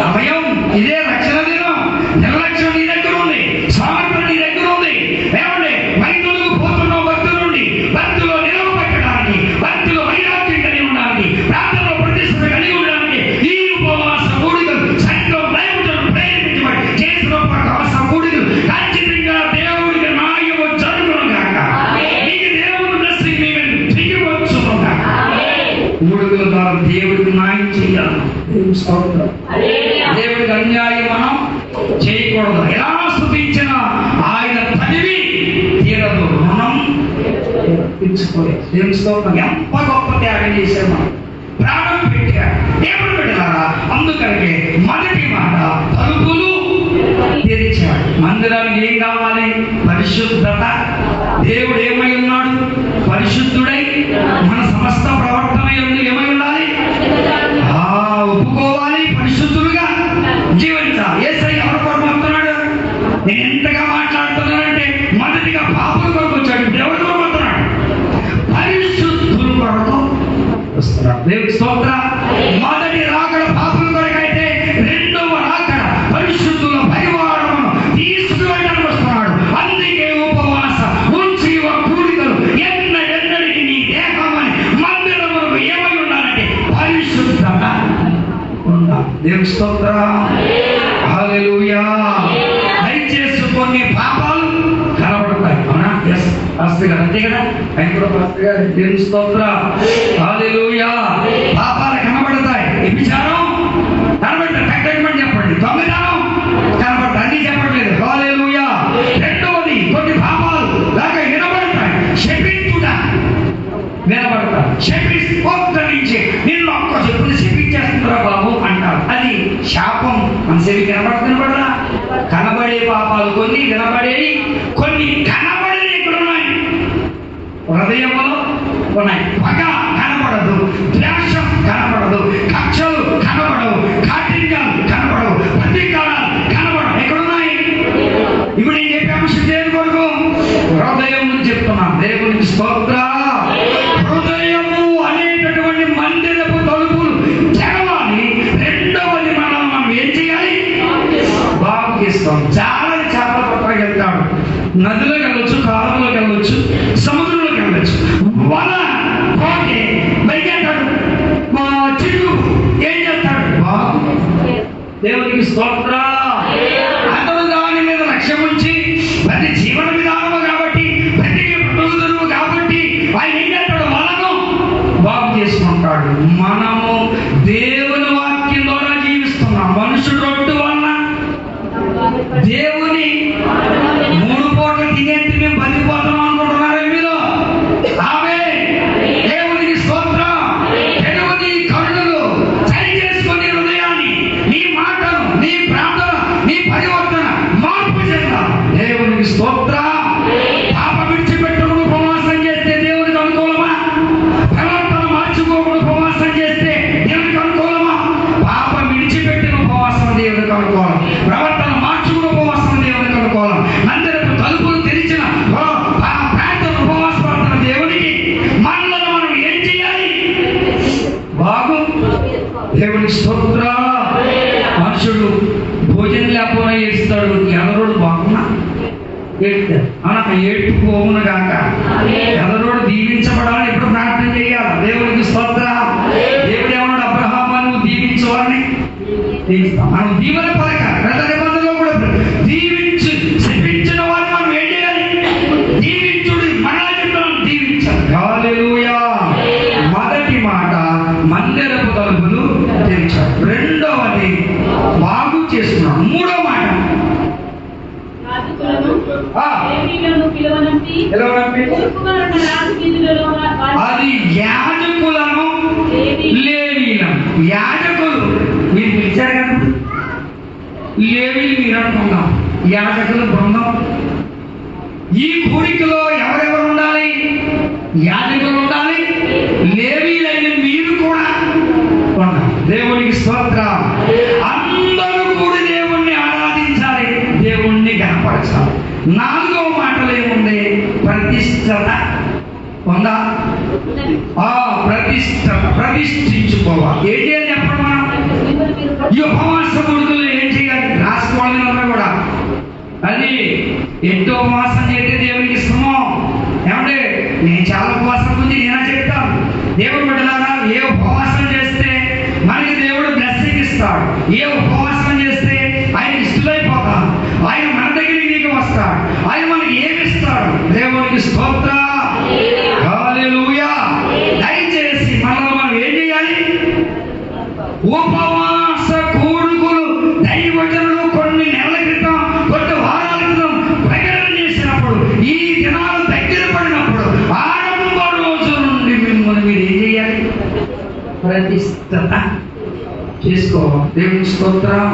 సమయం, ఇదే రక్షణ దినం. నిర్లక్ష్యం నీ దగ్గర ఉంది, స్వార్థం నీ దగ్గర ఉంది. ఏమండి? వైద్యులకు పోతున్న భక్తుల నుండి భక్తులు నిలవబెట్టడానికి, భక్తులు వైరాగ్యం కలిగి ఉండడానికి, ప్రార్థనలో ప్రతిష్ట కలిగి ఉండడానికి ఈ ఉపవాస కూడికలు సంఘం దైవజనులు ప్రేరేపించబడి చేసిన ఉపవాస కూడికలు ఖచ్చితంగా దేవుడికి న్యాయము జరుగును గాక. నీకు దేవుని దృష్టి మీ మీద దిగివచ్చును గాక. కూడికల ద్వారా దేవుడికి న్యాయం చేయాలి. దేవుని స్తోత్రం. దేవుడికి అన్యాయం మనం చేయకూడదు. ఎలా స్తుతించిన ఆయన తనివి తీరదు, రుణం తీర్చుకోలేదు. దేవుని స్తోత్రం. ఎంత గొప్ప త్యాగం చేశారు, మనం ప్రాణం పెట్టారు. దేవుడు పెట్టారా? అందుకని మొదటి మాట తలుపులు తెరిచాడు. మందిరానికి ఏం కావాలి? పరిశుద్ధత. దేవుడు ఏమై ఉన్నాడు? పరిశుద్ధుడై మన సమస్త ప్రవర్తన ఏమై ఉండాలి? ఒప్పుకోవాలి, పరిశుద్ధులుగా జీవించాలి. యేసయ్య ఎవరి కొరకు వస్తున్నాడు? నేను ఎంతగా మాట్లాడుతున్నానంటే మొదటిగా పాపల కొరకు వచ్చాడు. ఎవరి కొరకు వస్తున్నాడు? పరిశుద్ధుల కొరకు వస్తున్నాడు. దేవుని స్తోత్రం. మొదటి రాకడ పాపల కొరకు అయితే, రెండవ రాకడ పరిశుద్ధుల పరివారమును తీసుకువెళ్ళడానికి వస్తున్నాడు. అందుకే ఉపవాస ఉజ్జీవ కూడికలు ఎన్నడెన్నడికి నీ దేహమని మందిరములకు ఏమై ఉండాలంటే పరిశుద్ధత ఉండాలి. దేవుని స్తోత్రం. హల్లెలూయా. దయచేసి కొన్ని పాపాలు కనబడతాయి. అవునా? ఎస్ పాస్టర్ గారు, అంతే కదా? ఆయన కూడా పాస్టర్ గారు. దేవుని స్తోత్రం. హల్లెలూయా. పాపాలు కనబడతాయి. విచారం కనబడతాయి. కట్టమని చెప్పండి. దొంగతనం కనబడతాయి. అన్ని చెప్పట్లేదు. హల్లెలూయా. రెండవది కొన్ని పాపాలు దాకా వినబడతాయి. శపించుట వినబడతాయి. శపించి నిన్ను ఒక్క చెప్పుని శపించేస్తున్నారా బాబు అంటారు. అది శాపం. మన చెవి కనబడుతున్నా కనబడే పాపాలు కొన్ని, వినబడేవి కొన్ని, కనబడేవి ఇక్కడ ఉన్నాయి. హృదయంలో ఉన్నాయి. పగ కనబడదు, ద్వేషం కనబడదు, కక్షలు కనబడవు, కాఠిన్యాలు కనబడవు, ప్రతీకారాలు కనబడవు. ఎక్కడున్నాయి? ఇప్పుడు నేను చెప్పే అంశం దేని కొరకు? హృదయం నుంచి చెప్తున్నాను. దేవునికి స్తోత్రం. హృదయము అనేటటువంటి మందిరపు తలుపులు తెరవాలి. రెండవది మనం ఏం చేయాలి? బాగు చేస్తాం. చాలా చేపల పట్టడానికి వెళ్తాడు. నదిలోకి వెళ్ళొచ్చు, కాలంలోకి వెళ్ళొచ్చు, సముద్రంలోకి వెళ్ళొచ్చు. వల పోతే బయటేస్తాడు. మా చిరు ఏం చేస్తాడు? బాగు. దేవునికి స్తోత్రం. అతను దాని మీద లక్ష్యం ఉంచి ప్రతి జీవన విధానము కాబట్టి, ప్రతి ప్రజలు కాబట్టి ఆయన ఏం చేస్తాడు? వలను బాగు చేసుకుంటాడు. మనము దేవుని వాక్యం ద్వారా జీవిస్తున్నాం. మనుషుడు రొట్టు వలన దేవుని 3 పూటలు తినేది మేము బతికిపోతాం అనుకుంటున్నారు. మీలో ఆమె దేవునికి స్తోత్రం. తెలుగుని కన్నులు సరి చేసుకొని హృదయాన్ని, నీ మాటను, నీ ప్రార్థన, నీ పరివర్తన మార్పు చెందాలి. దేవునికి స్తోత్రం. పాప విడిచిపెట్టుకుని ఉపవాసం చేస్తే దేవునికి అనుకూలమా? ప్రవర్తన మార్చుకోకుండా ఉపవాసం చేస్తే దేవుని స్తోత్ర. మనుషుడు భోజనం లేకపోయినా ఏడుస్తాడు, ఎదరోడు బాగున్నా ఏడుకోవును గాక. ఎదరోడు దీవించబడాలని ఎప్పుడు ప్రార్థన చేయాలి. దేవునికి స్తోత్ర. దేవుడు ఏమన్నాడు? అబ్రహాము నువ్వు దీవించవాలని దీవిస్తాం. మనం దీవెన పలకాలి. గత నిబంధనలో కూడా దీవించు శపించిన వారిని మనం ఏం చేయాలి? దీవించుడు. మరలా చెప్తున్నాం, దీవించాలి. హల్లెలూయా. మొదటి మాట మందిరపు తలుపులు తెరిచాడు. రెండవది బాగు చేస్తున్నాడు. మూడో మాట అది యాజకులను లేవీలను. యాజకులు మీరు పిలిచారు కదా, లేవీలు మీరు అనుకుందాం, యాజకుల బృందం. ఈ కూడికలో ఎవరెవరు ఉండాలి? యాజకులు ఉండాలి, లేవీలైన మీరు కూడా ఉండాలి. దేవునికి స్తోత్రం. అందరూ కూడా దేవుణ్ణి ఆరాధించాలి, దేవుణ్ణి గణపరచాలి. నాలుగవ మాటలు ఏముంది? ప్రతిష్టత ఉందా? ప్రతిష్ఠించుకోవాలి. ఏం చేయాలి చెప్పండి? మనం ఈ ఉపవాస కొడుకులు ఏం చేయాలి? రాసుకోవాలి కూడా. అది ఎంతో ఉపవాసం చేస్తే దేవునికి ఇష్టమో ఏమంటే నేను చాలా ఉపవాసం గురించి నేనే చెప్తాను. దేవుడు బిడ్డలారా, ఏ ఉపవాసం చేస్తే మనకి దేవుడు బ్లెస్సింగ్ ఇస్తాడు, ఏ ఉపవాసం చేస్తే ఆయన ఇష్టమైపోతాం, ఆయన మన దగ్గరికి నీకు వస్తాడు, ఆయన మనకి ఏమి ఇస్తాడు. దేవునికి స్తోత్రం. హల్లెలూయా. దయచేసి మనం ఏం చేయాలి? ఉపవాస కూడుకులు దైవజనులు కొన్ని నెలల క్రితం, కొన్ని వారాల క్రితం ప్రకటన చేసినప్పుడు, ఈ దినాలు దగ్గర పడినప్పుడు ఆరంభ రోజు నుండి మిమ్మల్ని మీరు ఏం చేయాలి? ప్రతిష్టత చేసుకోవాలి. దేవుని స్తోత్రం.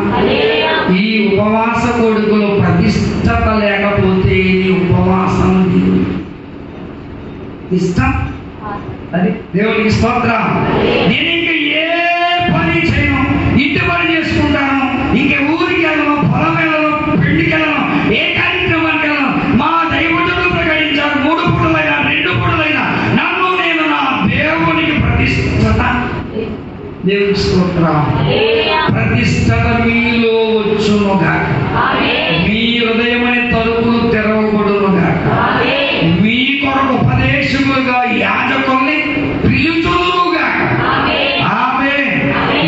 ఈ ఉపవాస కోడుకులు ప్రతిష్టత లేకపోతే ఉపవాసం ఇష్టం. అది దేవునికి స్తోత్రం. నేను ఇంక ఏ పని చేయను, ఇంటి పని చేసుకుంటాను, ఇంక ఊరికి వెళ్ళను, పొలం వెళ్ళను, పెళ్లికి వెళ్ళను, ఏ కార్యక్రమానికి వెళ్ళను. మా దైవజనులు ప్రకటించారు, 3 పూటలైనా 2 పూటలైనా నన్ను నేను నా దేవునికి ప్రతిష్టత. దేవుని స్తోత్రం. ప్రతిష్టత మీలో వచ్చును గాక. మీ హృదయం అనే తలుపులు తెరవబడును గాక. మీ కొరకు ఉపదేశములుగా యాజకుల్ని పిలుచును గాక. ఆమేన్.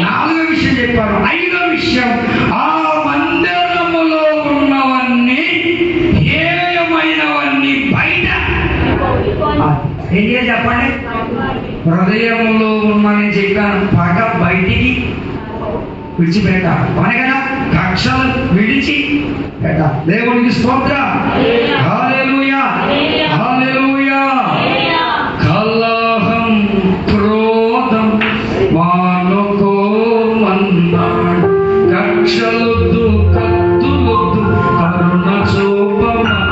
4వ విషయం చెప్పాను. 5వ విషయం, ఆ మందిరములో ఉన్నవన్నీ హేయమైనవన్నీ బయట ఏం చేయాలి చెప్పండి? హృదయంలో ఉన్నని చెప్పాను, పగ బయటికి విడిచిపెట్టాలి. పని కదా, కక్షలు విడిచి పెట్టాలి. దేవునికి స్తోత్రం. హల్లెలూయా. హల్లెలూయా. కలహం క్రోధం మానుకోమన్నాడు. కక్షలొద్దు, కత్తులొద్దు, కరుణ చూపమన్నాడు.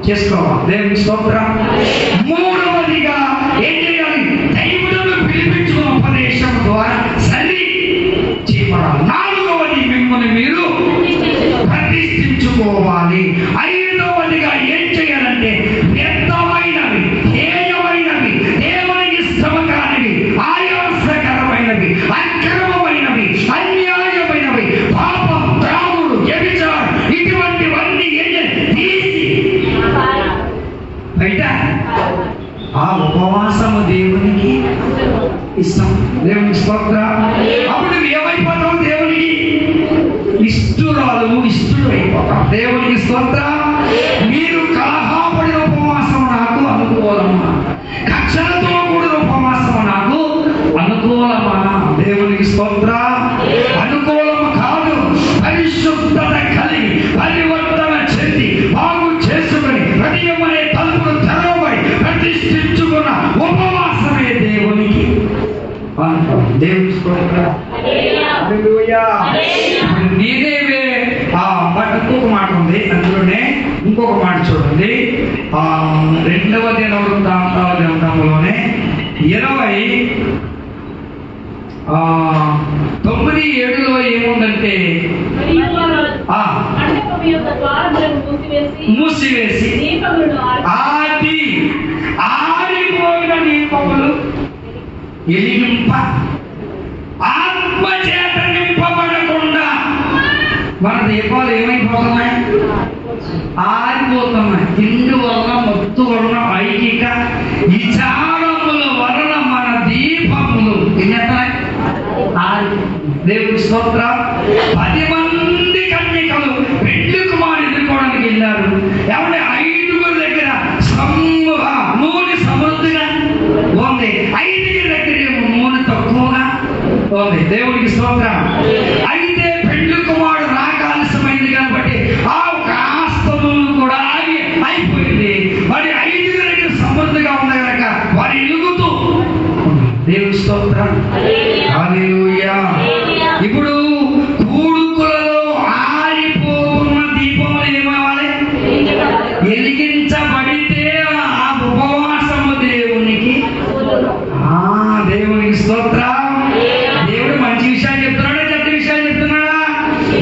చేసుకోవాలి. దేవునికి స్తోత్రం. మూడవదిగా ఏం చేయాలి? దైవులను పిలిపించుకున్న ఉపదేశం ద్వారా సరి చేయబడాలి. నాలుగవది మిమ్మల్ని మీరు ప్రతిష్ఠించుకోవాలి. ఐదవదిగా ఏం చేయాలంటే వ్యర్థమైనవి, హేయమైనవి, దేవునికి ఇష్టం కానివి, ఆయాసకరమైనవి, అక్రమమైనవి, అన్యాయమైనవి, పాపం, త్రాగుడు, వ్యభిచారం ఇటువంటివన్నీ ఏం చేయాలి? తీసి బయట. ఆ ఉపవాసము దేవునికి ఇష్టం. దేవునికి స్తోత్రం. అప్పుడు ఏమైపోతాం? దేవునికి ఇష్టుడు అయిపోతాం. దేవునికి స్తోత్రం. మీరు కలహాపడిన ఉపవాసం నాకు అనుకూలమా? కక్షలతో కూడిన ఉపవాసం నాకు అనుకూలమా? దేవునికి స్తోత్రం. అనుకూలము కాదు, పరిశుద్ధత కలిగి పరివర్తన చెంది బాగు చేసుకుని హృదయం అనే తలుపులు తెరవబడి ప్రతిష్ఠించుకున్న ఉపవాసమే దేవునికి. దేవుని స్తోత్రం. హల్లెలూయా. నీదేవే బట్ ఇంకొక మాట ఉంది అందులోనే. ఇంకొక మాట చూడండి, 2వ దినవృత్తాంతాల గ్రంథంలోనే 29:7 ఏముందంటే మూసివేసి ఆది ఆరిపోయిన దీపములు ఎలిగింప ఆత్మచేత నింపబడకుండా మన దీపాలు ఏమైపోతున్నాయి? ఆరిపోతున్నాయి. తిండి వలన, మత్తు వలన, ఐకిక విచారముల వలన మన దీపములు ఏం చేస్తాయి? దేవుడి స్తోత్రం. 10 మంది కన్యకలు పెళ్లి కుమారు ఎదుర్కోవడానికి వెళ్ళారు. ఎవరి 5 దగ్గర నూనె సమృద్ధిగా ఉంది, 5 దగ్గర నూనె తక్కువగా ఉంది. దేవుడికి స్తోత్రం. అయితే పెళ్లి కుమారుడు రాకాలస్యమైంది కాబట్టి ఆ కాస్తములు కూడా అయిపోయింది. మరి 5 దగ్గర సమృద్ధిగా ఉంది కనుక వారి ఎలుగుతూ. దేవుడి స్తోత్రం. హల్లెలూయా. ఇప్పుడు కూడుకులలో ఆరిపోతున్న దీపములు ఏమవ్వాలి? వెలిగించబడితే ఆ ఉపవాసము దేవునికి. దేవునికి స్తోత్రం. దేవుడు మంచి విషయాలు చెప్తున్నాడా, చెడ్డ విషయాలు చెప్తున్నాడా?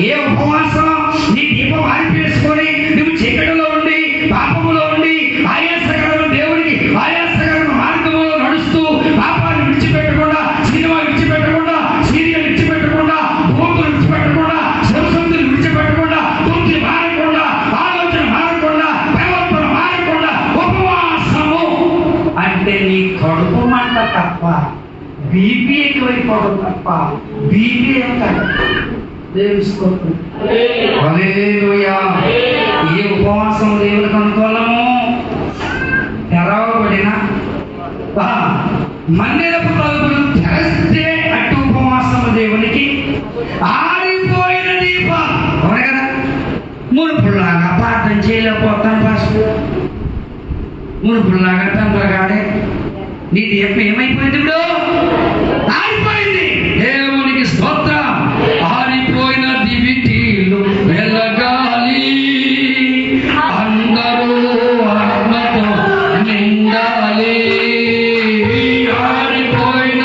ఏ ఉపవాసం? నీ దీపం ఆరిపేసుకొని నువ్వు చీకటిలో ఉండి, పాపములో ఉండి, ఆయాసకరమైన దేవుడికి ఆయాసకరమైన మార్గంలో నడుస్తూ, పాపాన్ని విడిచిపెట్టకుండా, సినిమా విడిచిపెట్టకుండా, సీరియల్ విడిచిపెట్టకుండా, భూములు విడిచిపెట్టకుండా, సంస్కృతులు విడిచిపెట్టకుండా, బుద్ధి మారకుండా, ఆలోచన మారకుండా, ప్రవర్తన మారకుండా ఉపవాసము అంటే నీ కడుపు మంట తప్ప, బీపీ ఎక్కువైపోవడం తప్ప బీపీ ఏం కాదు. హల్లెలూయా. ఈ ఉపవాసం దేవునికి అనుకూలము. తెరవబడిన మందిరపు తలుపులు తెరిస్తే అటు ఉపవాసము దేవునికి. ఆరిపోయిన దీపం అవును కదా. మునుపులాగా ప్రార్థన చేయలేకపోతాను పాస్టర్. మునుపులాగా తండ్రగాడే నీ దీపం ఏమైపోయింది? ఇప్పుడు ఆరిపోయింది. దేవునికి స్తోత్రం. ఆరిపోయిన దివిటీలు వెలగాలి, అందరూ ఆత్మతో నిండాలి. ఆరిపోయిన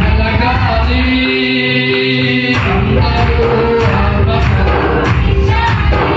వెలగాలి, అందరూ ఆత్మతో నిండాలి.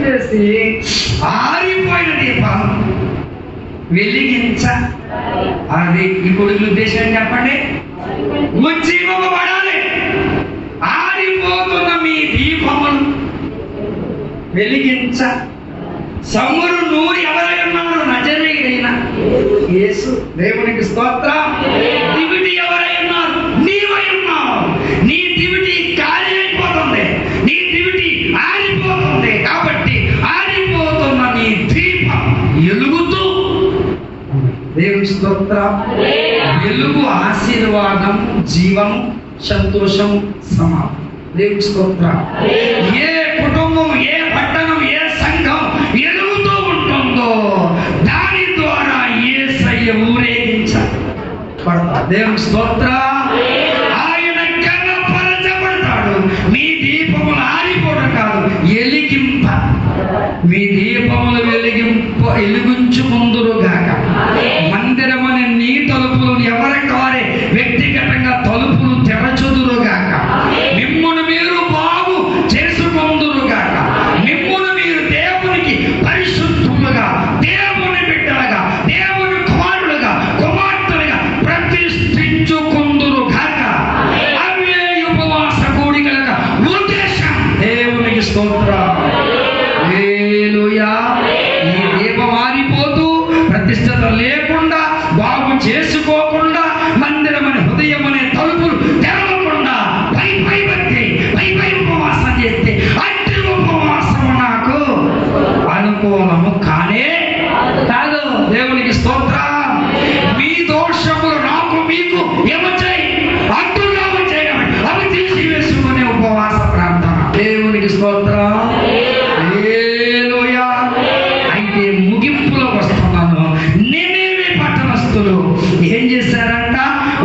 దయచేసి ఆరిపోయిన దీపం వెలిగించ. అది ఇప్పుడు ఉద్దేశం చెప్పండి. ఉజ్జీవపడాలి. ఆరిపోతున్న మీ దీపములు వెలిగించ. సమురు నూరి ఎవరై ఉన్నారు? నజరేయుడైన యేసు. దేవునికి స్తోత్రం. దివిటి ఎవరై ఉన్నారు? నీవై ఉన్నావు. నీ దివిటి ఖాళీ అయిపోతుంది, నీ దివిటి ఆరిపోతుంది. కాబట్టి ఆరిపోతున్న నీ దీపం ఎలుగుతూ, దేవుని స్తోత్రం. వెలుగు ఆశీర్వాదం, జీవము, సంతోషం, సమాధానం. దేవుని స్తోత్రం. ఏ కుటుంబం, ఏ పట్టణం, ఏ సంఘం ఎలుగుతూ ఉంటుందో దాని ద్వారా యేసయ్య ఊరేగించబడతాడు. దేవుని స్తోత్రం. ఆయన ఘనపరచబడతాడు. మీ దీపములు ఆరిపోవడం కాదు, ఎలిగింప. మీ దీపములు వెలిగించుకుందురుగాక. మందిరమని నీ తలుపులు ఎవరికి వారే వ్యక్తిగతంగా తలుపులు తెరచుదురుగాక. మిమ్మును మీరు బాగు చేసుకుందురుగాక. మిమ్మును మీరు దేవునికి పరిశుద్ధులుగా, దేవుని బిడ్డలుగా, దేవుని కుమారులుగా, కుమార్తెలుగా ప్రతిష్ఠించుకుందురుగాక. అవే ఉపవాస కూడికలుగా ఉద్దేశం. దేవునికి స్తోత్రం. హల్లెలూయా. ఈ దీపం ఆరిపోతూ ప్రతిష్టత లేకుండా, బాగు చేసుకోకుండా, మందిరమని హృదయమనే తలుపులు తెరవకుండా పై భక్తి, పై ఉపవాసం చేస్తే అట్టి ఉపవాసము నాకు అనుకూలము కానే కాదు. దేవునికి స్తోత్రం. మీ దోషములు నాకు మీకు ఏమొచ్చాయి? అడ్డుగా వచ్చాయి. అవి తీసివేసుకునే ఉపవాస ప్రార్థన. దేవునికి స్తోత్రం. హల్లెలూయా. అయితే ముగింపులో వస్తున్నాను. నినివే పట్టణస్థులు ఏం చేశారంట?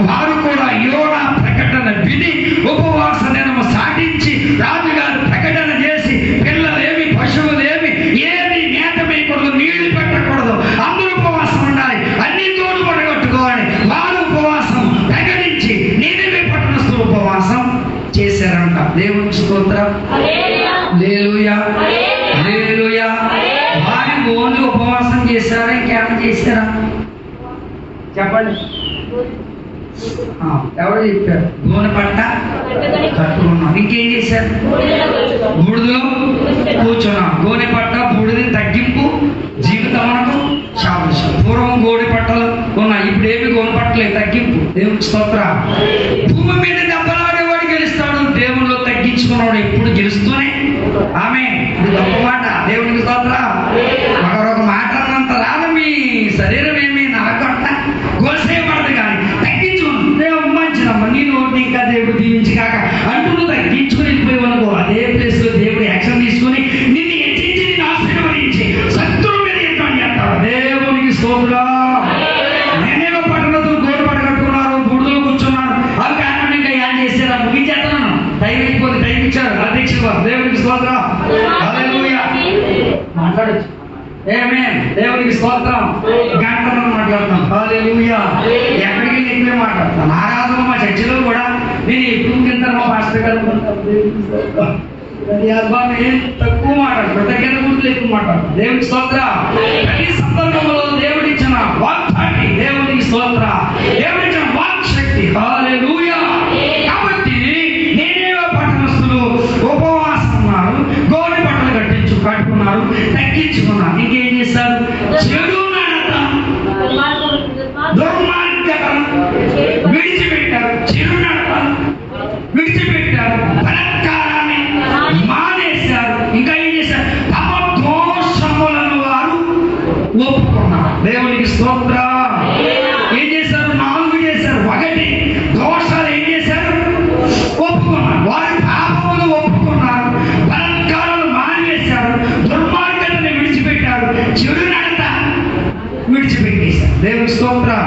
వారు కూడా యోనా ప్రకటన విని ఉపవాస దినము సాటించి రాజుగారు ప్రకటన చేసి పిల్లలేమి, పశువులేమి, ఏది మేత వేయకూడదు, నీళ్లు పెట్టకూడదు, అందరూ ఉపవాసం ఉండాలి, అన్ని తోడు పడగొట్టుకోవాలి. వారు ఉపవాసం ప్రకటించి నినివే పట్టణస్థులు ఉపవాసం చేశారంట. దేవుని స్తోత్రం. హల్లెలూయా. హల్లెలూయా. వారి ఓన్లీ ఉపవాసం చేశారా? ఇంకేమైనా చేశారా? చెప్పండి. ఎవరు చెప్పారు? గోనె పట్ట కట్టుకున్నాం. ఇంకేం చేశారు? బూడిదలో కూర్చున్నాం. గోనె పట్ట, బూడిద తగ్గింపు జీవితమునకు శాపం. పూర్వం గోనె పట్టలు ఉన్నాయి, ఇప్పుడు ఏమి గోనె పట్టలేదు, తగ్గింపు. దేవునికి స్తోత్రం. భూమి మీద దెబ్బలాడేవాడు గెలుస్తాడు, దేవుళ్ళు తగ్గించుకున్నాడు ఎప్పుడు గెలుస్తూనే. ఆమె ఇది గొప్ప మాట. దేవునికి స్తోత్రం. ఒకరొక మాట అన్నంత రాదు. మీ శరీరం ఏమి నలగొట్ట గోసేయబడదు, కానీ తగ్గించుకున్నాను. దేవుడు మంచిదమ్మ, నీ నోటి ఇంకా దేవుడు దీవించి కాక అంటూ తగ్గించుకుని వెళ్ళిపోయేవనుకో, అదే ప్లేస్ లో దేవుడు యాక్షన్ తీసుకుని నిన్ను హెచ్చించి, నిన్ను ఆశీర్వదించి శత్రువు మీద యుద్ధం చేస్తాడు. దేవునికి స్తోత్రం. నేనేమో పట్టణతులు గోడు పట్ట కట్టుకున్నారు, బుడుదలు కూర్చున్నారు. అవి కాకుండా ఇంకా ఏం చేశారా? ముగించేస్తున్నాను. టైం అయిపోతే టైం ఇచ్చారు అధ్యక్షుడు వారు. దేవునికి స్తోత్రం. హల్లెలూయా. మాట్లాడచ్చు. ఆమేన్. దేవునికి స్తోత్రం. గంటలు మాట్లాడుతాం. హల్లెలూయా. ఎక్కడికి వెళ్ళి ఎక్కువే మాట్లాడతాను. ఆరాధన మా చర్చిలో కూడా నేను ఎక్కువ కింద మా పాస్టర్ గారు తక్కువ మాట్లాడతాను, దగ్గర గుర్తులు ఎక్కువ మాట్లాడతాను. దేవునికి స్తోత్రం. ప్రతి సందర్భంలో దేవుడిచ్చిన వాక్శక్తి. దేవునికి స్తోత్రం. దేవుడిచ్చిన వాక్శక్తి. హల్లెలూయా. కాబట్టి నేనేవో పట్టణస్థులు ఉపవాసం ఉన్నారు, గోనె బట్టలు కట్టుకున్నారు, తగ్గించుకున్నారు. ఇంకేం చేస్తారు? చెడు నడత, దుర్మార్గత విడిచిపెట్టారు. చెడు నడత విడిచిపెట్టారు. బలత్కారాన్ని మానేశారు. ఇంకా ఏం చేశారు? తమ దోషములను వారు ఒప్పుకున్నారు. దేవునికి స్తోత్రం. ఏం చేశారు? 4 చేశారు. 1 దోషాలు ఏం చేశారు? ఒప్పుకున్నారు. వారి పాపములు ఒప్పుకున్నారు. బలత్కారాలు మానేశారు. దుర్మార్గతని విడిచిపెట్టారు. చెడు నడత విడిచిపెట్టేశారు. దేవుని స్తోత్రం.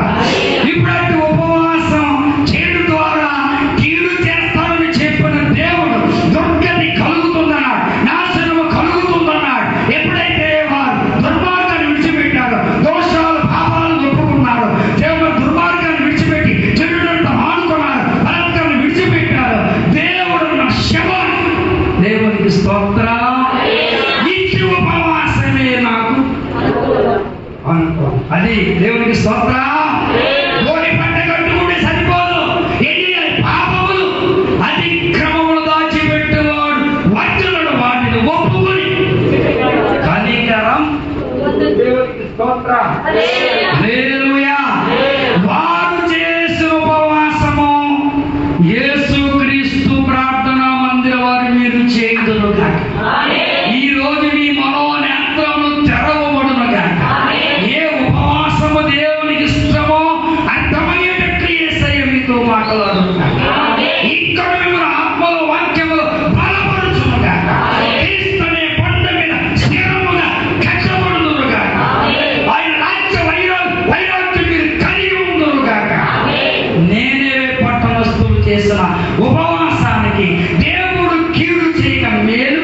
ఇప్పుడు ఉపవాసం చెడు ద్వారా కీడు చేస్తారని చెప్పిన దేవుడు దుర్గతి కలుగుతుందన్నాడు, నాశనము కలుగుతుందన్నాడు. ఎప్పుడైతే వారు దుర్మార్గాన్ని విడిచిపెట్టారో, దోషాలు పాపాలను అనుకో. అది దేవునికి స్తోత్రం. గోడి పంట కట్టుకుంటే సరిపోదు. ఏం చేయాలి? పాపములు అతిక్రమములు దాచిపెట్టువాడు వజ్రులను వాటిని ఒప్పుకొని కనికరం. దేవునికి స్తోత్రం. హల్లెలూయా. వారు చేసిన ఉపవాసము యేసుక్రీస్తు ప్రార్థనా మందిర వారి మీరు చేయుదురు గాక. ఈ రోజు మీ మనోనేత్రములు తెరవబడును గాక. ఏ ఉపవాసము దేవునికి ఇష్టమో అర్థమయ్యేటట్లు యేసయ్య మీతో మాట్లాడును గాక. ఇక్కడ మిమ్మల్ని ఆత్మలో వాక్యములు బలపరుచును గాక. క్రీస్తునే కొండ మీద స్థిరముగా కట్టబడును గాక. ఆయన రాజ్య వైరాగ్యం మీరు కలిగి ఉందురు గాక. నేనే పట్టణస్థులు చేసిన ఉపవాసానికి దేవుడు కీడు చేయక మేలు.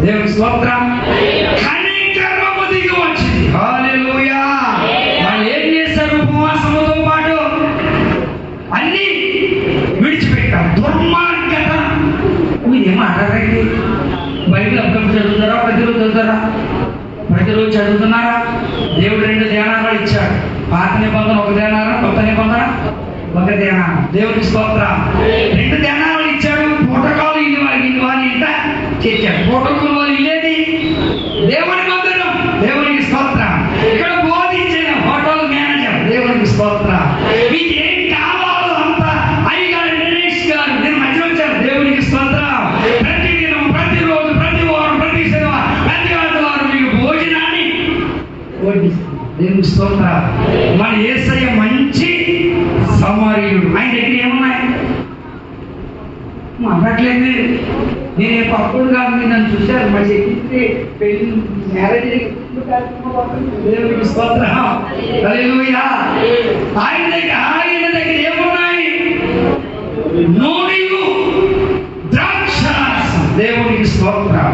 దేవుని స్తోత్రం. కనికరము దిగి వచ్చింది. హల్లెలూయా. వాళ్ళు ఏం చేశారు? ఉపవాసముతో పాటు అన్ని విడిచిపెట్టారు. దుర్మార్గత. మీరు ఏమంటారండి? బైబిల్ అర్థం చదువుతారా? ప్రతిరోజు చదువుతారా? ప్రతిరోజు చదువుతున్నారా? దేవుడు 2 ధ్యానాలు ఇచ్చాడు. పాత నిబంధన ఒక ధ్యానం, కొత్త నిబంధన ఒక ధ్యానం. దేవునికి స్తోత్రం. 2 ధ్యానాలు ఇచ్చాడు. పూటకాలు ఇల్లు వారి ఇంట చేర్చాడు. పూటకులు వారు ఇల్లేది దేవుని మందిరం. దేవునికి స్తోత్రం. ఇక్కడ బోధించిన హోటల్ మేనేజర్. దేవునికి స్తోత్రం. మీకు ఏం కావాలో అంత అయ్యగారు నరేష్ గారు నేను మధ్య వచ్చారు. దేవునికి స్తోత్రం. ప్రతి దినం, ప్రతిరోజు, ప్రతి వారం, ప్రతి శనివారం, ప్రతి ఆదివారం మీకు భోజనాన్ని వడ్డిస్తారు. దేవునికి స్తోత్రం. మన యేసయ్య మంచి సమరయుడు. ఆయన దగ్గర ఏమున్నాయి? మాట్లాడలేదు. నేను పప్పుడు కాదు. మీరు నన్ను చూశారు. మా చెప్పింది పెళ్లి మ్యారేజ్. దేవునికి స్తోత్రం. హల్లెలూయా. ఆయన దగ్గర ఏమున్నాయి? నూనెయు ద్రాక్షారసం. దేవునికి స్తోత్రం.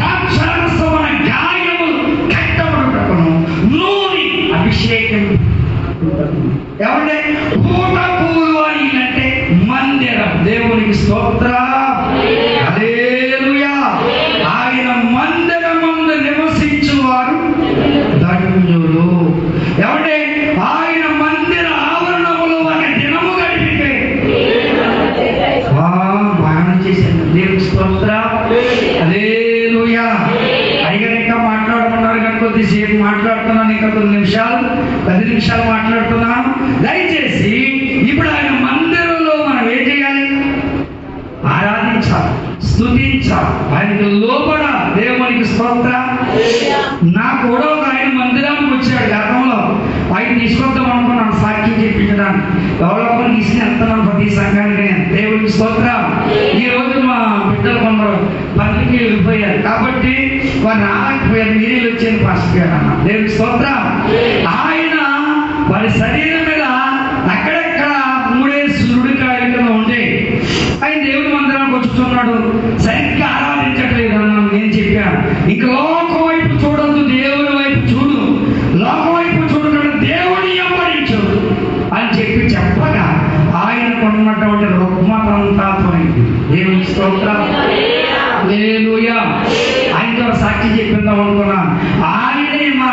ద్రాక్షారసం అనే గాయములు కట్టబడుటకును నూనె అభిషేకం. ఎవరంటే పూట పూలు అని అంటే మందిరం. దేవునికి స్తోత్రం. హల్లెలూయా. ఆయన మందిరమందు నివసించువారు ధన్యులు. ఎవరంటే ఆయన మందిర ఆవరణములో ఒక దినము గడిపితే బాగా చేశాను. దేవునికి స్తోత్రం. హల్లెలూయా. అయ్యగారు ఇంకా మాట్లాడమన్నారు కానీ కొద్దిసేపు మాట్లాడుతున్నాను. ఇంకా 10 నిమిషాలు మాట్లాడుతున్నాను. దయచేసి ఇప్పుడు ఆయన మందిరంలో మనం ఏం చేయాలి? ఆరాధించాలి, స్తుతించాలి, ఆయనకు లోబడాలి. దేవునికి స్తోత్రం. నా కూడా ఒక ఆయన మందిరానికి వచ్చాడు గతంలో. ఆయన తీసుకొద్దాం అనుకున్నాను సాక్ష్యం చెప్పించడానికి. ఎవరో తీసుకుని వెళ్తున్నాను ప్రతి సంఘానికి. దేవునికి స్తోత్రం. ఈ రోజు మా బిడ్డలు కొందరు పనులకి వెళ్ళిపోయారు కాబట్టి వారు రాకపోయారు. మీరే వచ్చేది ఫస్ట్ గారు అన్న. దేవునికి స్తోత్రం. ఆయన వారి శరీరం మీద అక్కడెక్కడ 3 సురుడికాయలు కింద ఉండే ఆయన దేవుని మందిరానికి వచ్చుతున్నాడు. సరిగ్గా ఆరాధించట్లేదు అన్నాను. నేను చెప్పాను, ఇంక లోకం వైపు చూడద్దు, దేవుని వైపు చూడు. లోకం వైపు చూడకుండా దేవుని వెంబడించు అని చెప్పగా ఆయనకు ఉన్నటువంటి రుగ్మతంతా పోయింది. దేవుని స్తోత్రం. హల్లెలూయా. ఆయనతో సాక్షి చెప్పిందాం అనుకున్నాను. ఆయనే మా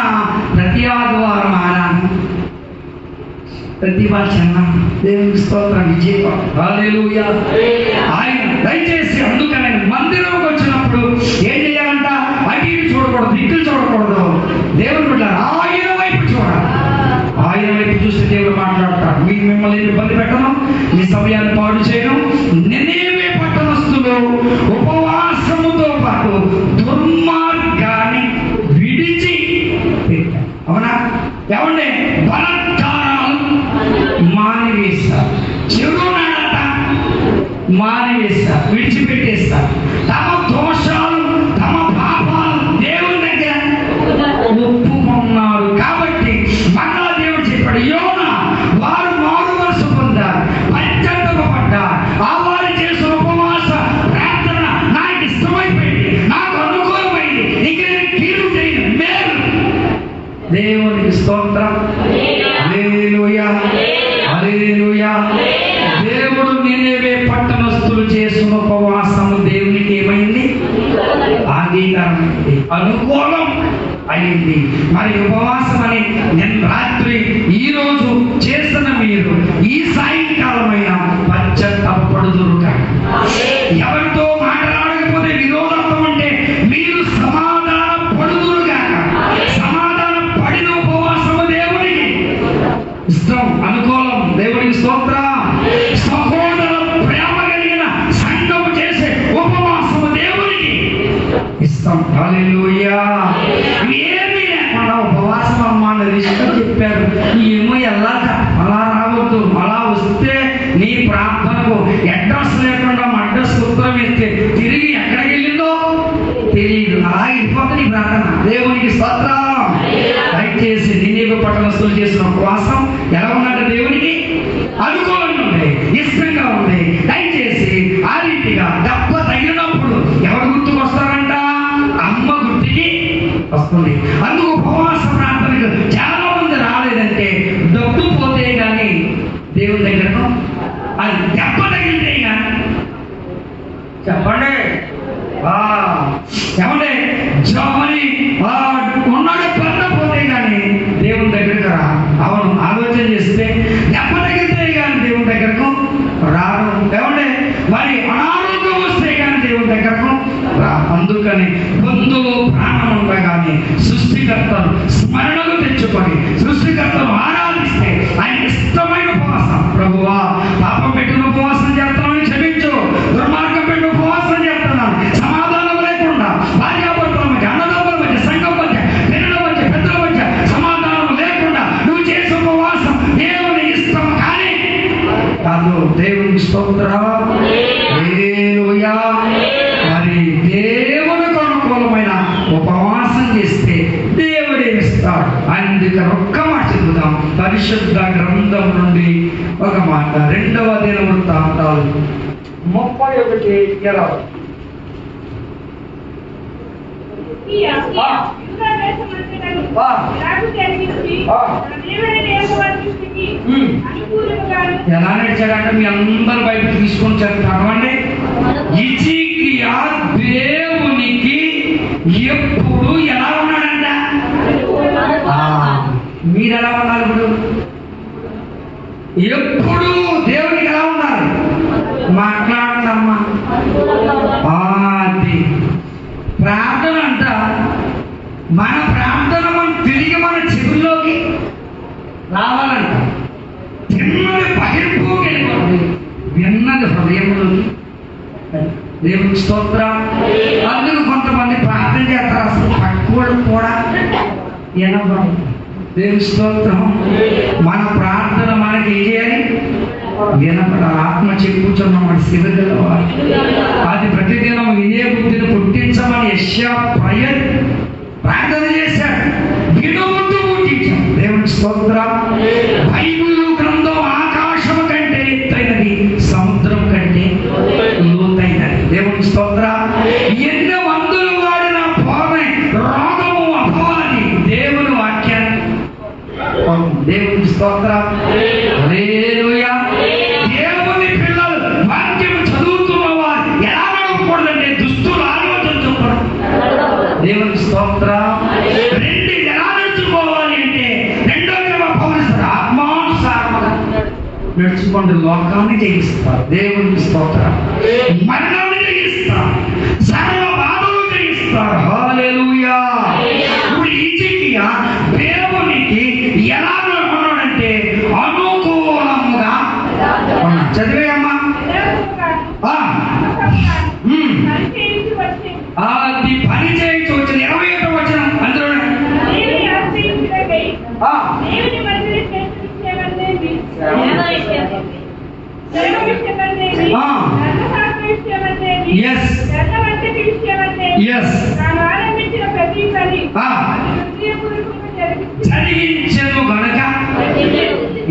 ప్రతి ఆదివారం ఆరాధన, ప్రతిభాచన. దేవునికి స్తోత్రం. విజయం. హల్లెలూయా. ఆయన దయచేసి అందుకని మందిరంకి వచ్చినప్పుడు ఏం చేయాలంట? అటు ఇటు చూడకూడదు, దిక్కులు చూడకూడదు. దేవుని బిడ్డ ఆయన వైపు చూడాలి. ఆయన వైపు చూస్తే దేవుడు మాట్లాడతాడు. మీకు మిమ్మల్ని ఇబ్బంది పెట్టను, మీ సమయాన్ని పాడు చేయను. నినివే పట్టణస్థులు ఉపవాసముతో పాటు దుర్మార్గాన్ని విడిచి పెట్టారు. అవునా? ఏమంటే బలత్కారాలు మానివేస్తారు, చెడు నడత మానివేస్తారు, విడిచిపెట్టేస్తారు. తమ దోషాలు, తమ పాపాలు దేవుని దగ్గర ఒప్పుకున్నారు. కాబట్టి మళ్ళా దేవుడు చెప్పాడు, యోనా వారు మారు మనసు పొందారు, పశ్చాత్తాపడ్డారు. ఆ వారు చేసిన ఉపవాస ప్రార్థన నాకు ఇష్టమైపోయింది, నాకు అనుకూలమైంది. ఇక నేను కీడు చేయను, మేలు. దేవునికి స్తోత్రం. హల్లెలూయా. హల్లెలూయా. దేవుడు నినివే పట్టణస్థులు చేసిన ఉపవాసము దేవునికి ఏమైంది? అంగీకారమైంది, అనుకూలం అయింది. మరి ఉపవాసం అని నేను రాత్రి ఈ రోజు చేసిన మీరు ఈ సాయంకాలమైన పశ్చాత్తాపడుదురుగా. ఎవరితో మాట్లాడకపోతే విరోధత్వం అంటే మీరు సమాధాన పడుదురుగా. సమాధాన పడిన ఉపవాసము దేవునికి ఇష్టం, అనుకూలం. దేవునికి స్తోత్రం. సహోదర ప్రేమ కలిగిన సంఘము చేసే ఉపవాసము దేవునికి ఇష్టం. హల్లెలూయా. ఏమీ లేకుండా ఉపవాసం అమ్మా ఇష్టం చెప్పారు. ఏమో ఎలాగ అలా రావద్దు, అలా వస్తే నీ ప్రార్థనకు అడ్రస్ లేకుండా అడ్రస్ ఉత్తరం ఇస్తే తిరిగి ఎక్కడికి వెళ్ళిందో తెలియదు. అలా అయిపోతుంది నీ ప్రార్థన. దేవునికి స్తోత్రం. దయచేసి నిన్నీకు పట్టణస్తులు చేసిన ఉపవాసం ఎలా ఉన్నట్టు దేవునికి అనుకూలంగా ఉంది, ఇష్టంగా ఉంది. దయచేసి ఆ రీతిగా దెబ్బ తగిలినప్పుడు ఎవరు గుర్తుకు వస్తారంట? అమ్మ గుర్తుకి వస్తుంది. అందుకు ఉపవాస ప్రార్థనకు చాలా మంది రాలేదంటే డబ్బు పోతే గాని దేవుని దగ్గరకు అది దెబ్బ తగిలితే గాని చెప్పండి ఏమంటే జమని ఉన్నాడు పన్న పోతే గాని దేవుని దగ్గరకు రా. అవును, ఆలోచన చేస్తే దెబ్బ తగిలితే గాని దేవుని దగ్గరకు రారు. ఏమంటే మరి అనారోగ్యం వస్తే గాని దేవుని దగ్గరకు రా. అందుకని బంధువు ప్రాణం ఉండగానే సృష్టికర్తను స్మరణలు తెచ్చుకొని సృష్టికర్తను ఆరాధిస్తే ఆయన ఇష్టమైన ఉపవాసం. ప్రభువా, పాపం పెట్టిన ఉపవాసం చేస్తున్నాను, క్షమించు. దుర్మార్గం పెట్టిన ఉపవాసం చేస్తున్నాను, సమాధానం లేకుండా భార్యాభర్తల మధ్య, అన్నదమ్ముల మధ్య, సంఘం మధ్య, పిల్లల మధ్య, పెద్దల మధ్య సమాధానం లేకుండా నువ్వు చేసే ఉపవాసం దేవుని ఇష్టం కానీ కాదు. దేవుని స్తోత్రం. హల్లెలూయా. మరి దేవునికి అనుకూలమైన ఉపవాసం చేస్తే దేవుడే ఇస్తాడు. అందుకని ఒక్క మాట చెబుదాం. పరిశుద్ధ గ్రంథం నుండి ఒక మాట, 2వ దినవృత్తాంతాలు 31:20. ఎలా నడిచాడంటే మీ అందరు బయట తీసుకొని చదవండి. హిజ్కియా దేవునికి ఎప్పుడు ఎలా ఉన్నాడంట? మీరు ఎలా ఉన్నారు ఇప్పుడు? ఎప్పుడు దేవునికి ఎలా ఉన్నారు? మాట్లాడమ్మా. అది ప్రార్థన అంట. మన ప్రార్థన మనం తిరిగి మన చెవుల్లోకి రావాలంట. తిన్నది బహిర్భూమికి వెళ్ళిపోతుంది, విన్నది హృదయంలోకి. దేవునికి స్తోత్రం. అందుకు కొంతమంది ప్రార్థన చేస్తారు, అసలు పక్కువడు కూడా వినపడం. దేవుని స్తోత్రం. మన ప్రార్థన మనకి ఏం చేయాలి? వినపడ. ఆత్మ చెప్పుచున్నాం శివగల అది ప్రతిదినం వినే బుద్ధిని పుట్టించమని యెషయా ప్రార్థన చేశాడు. వినబుద్ధి పుట్టించాం. దేవుని స్తోత్రం. బైబిల్ గ్రంథం ఆకాశం కంటే ఎత్తైనది, సముద్రం కంటే లోతైనది. దేవుని స్తోత్రం. ఎన్నో మందులు వాడిన పోమే రోగము అపవాది దేవుని వాక్యాన్ని. దేవుని స్తోత్రం. హల్లెలూయా. దేవుని పిల్లలు వాక్యం చదువుతున్న వారు ఎలా నడవకూడదంటే దుస్తులు ఆలోచించకూడదు. దేవుని స్తోత్రం. రెండు ఎలా నడుచుకోవాలి అంటే 2వ పౌరుషుడు ఆత్మానుసారముగా నడుచుకోండి. లోకాన్ని జయిస్తారు. దేవుని స్తోత్రం. మరణాన్ని జయిస్తారు, సర్వ బాధలు జయిస్తారు. హల్లెలూయా. ఇప్పుడు హిజ్కియా దేవునికి ఎలా ఉన్నాడంటే అనుకూలముగా చదివేయమ్మా. అది పని చేయించి వచ్చిన 21వ వచనం. అందులో జరిగించను గనక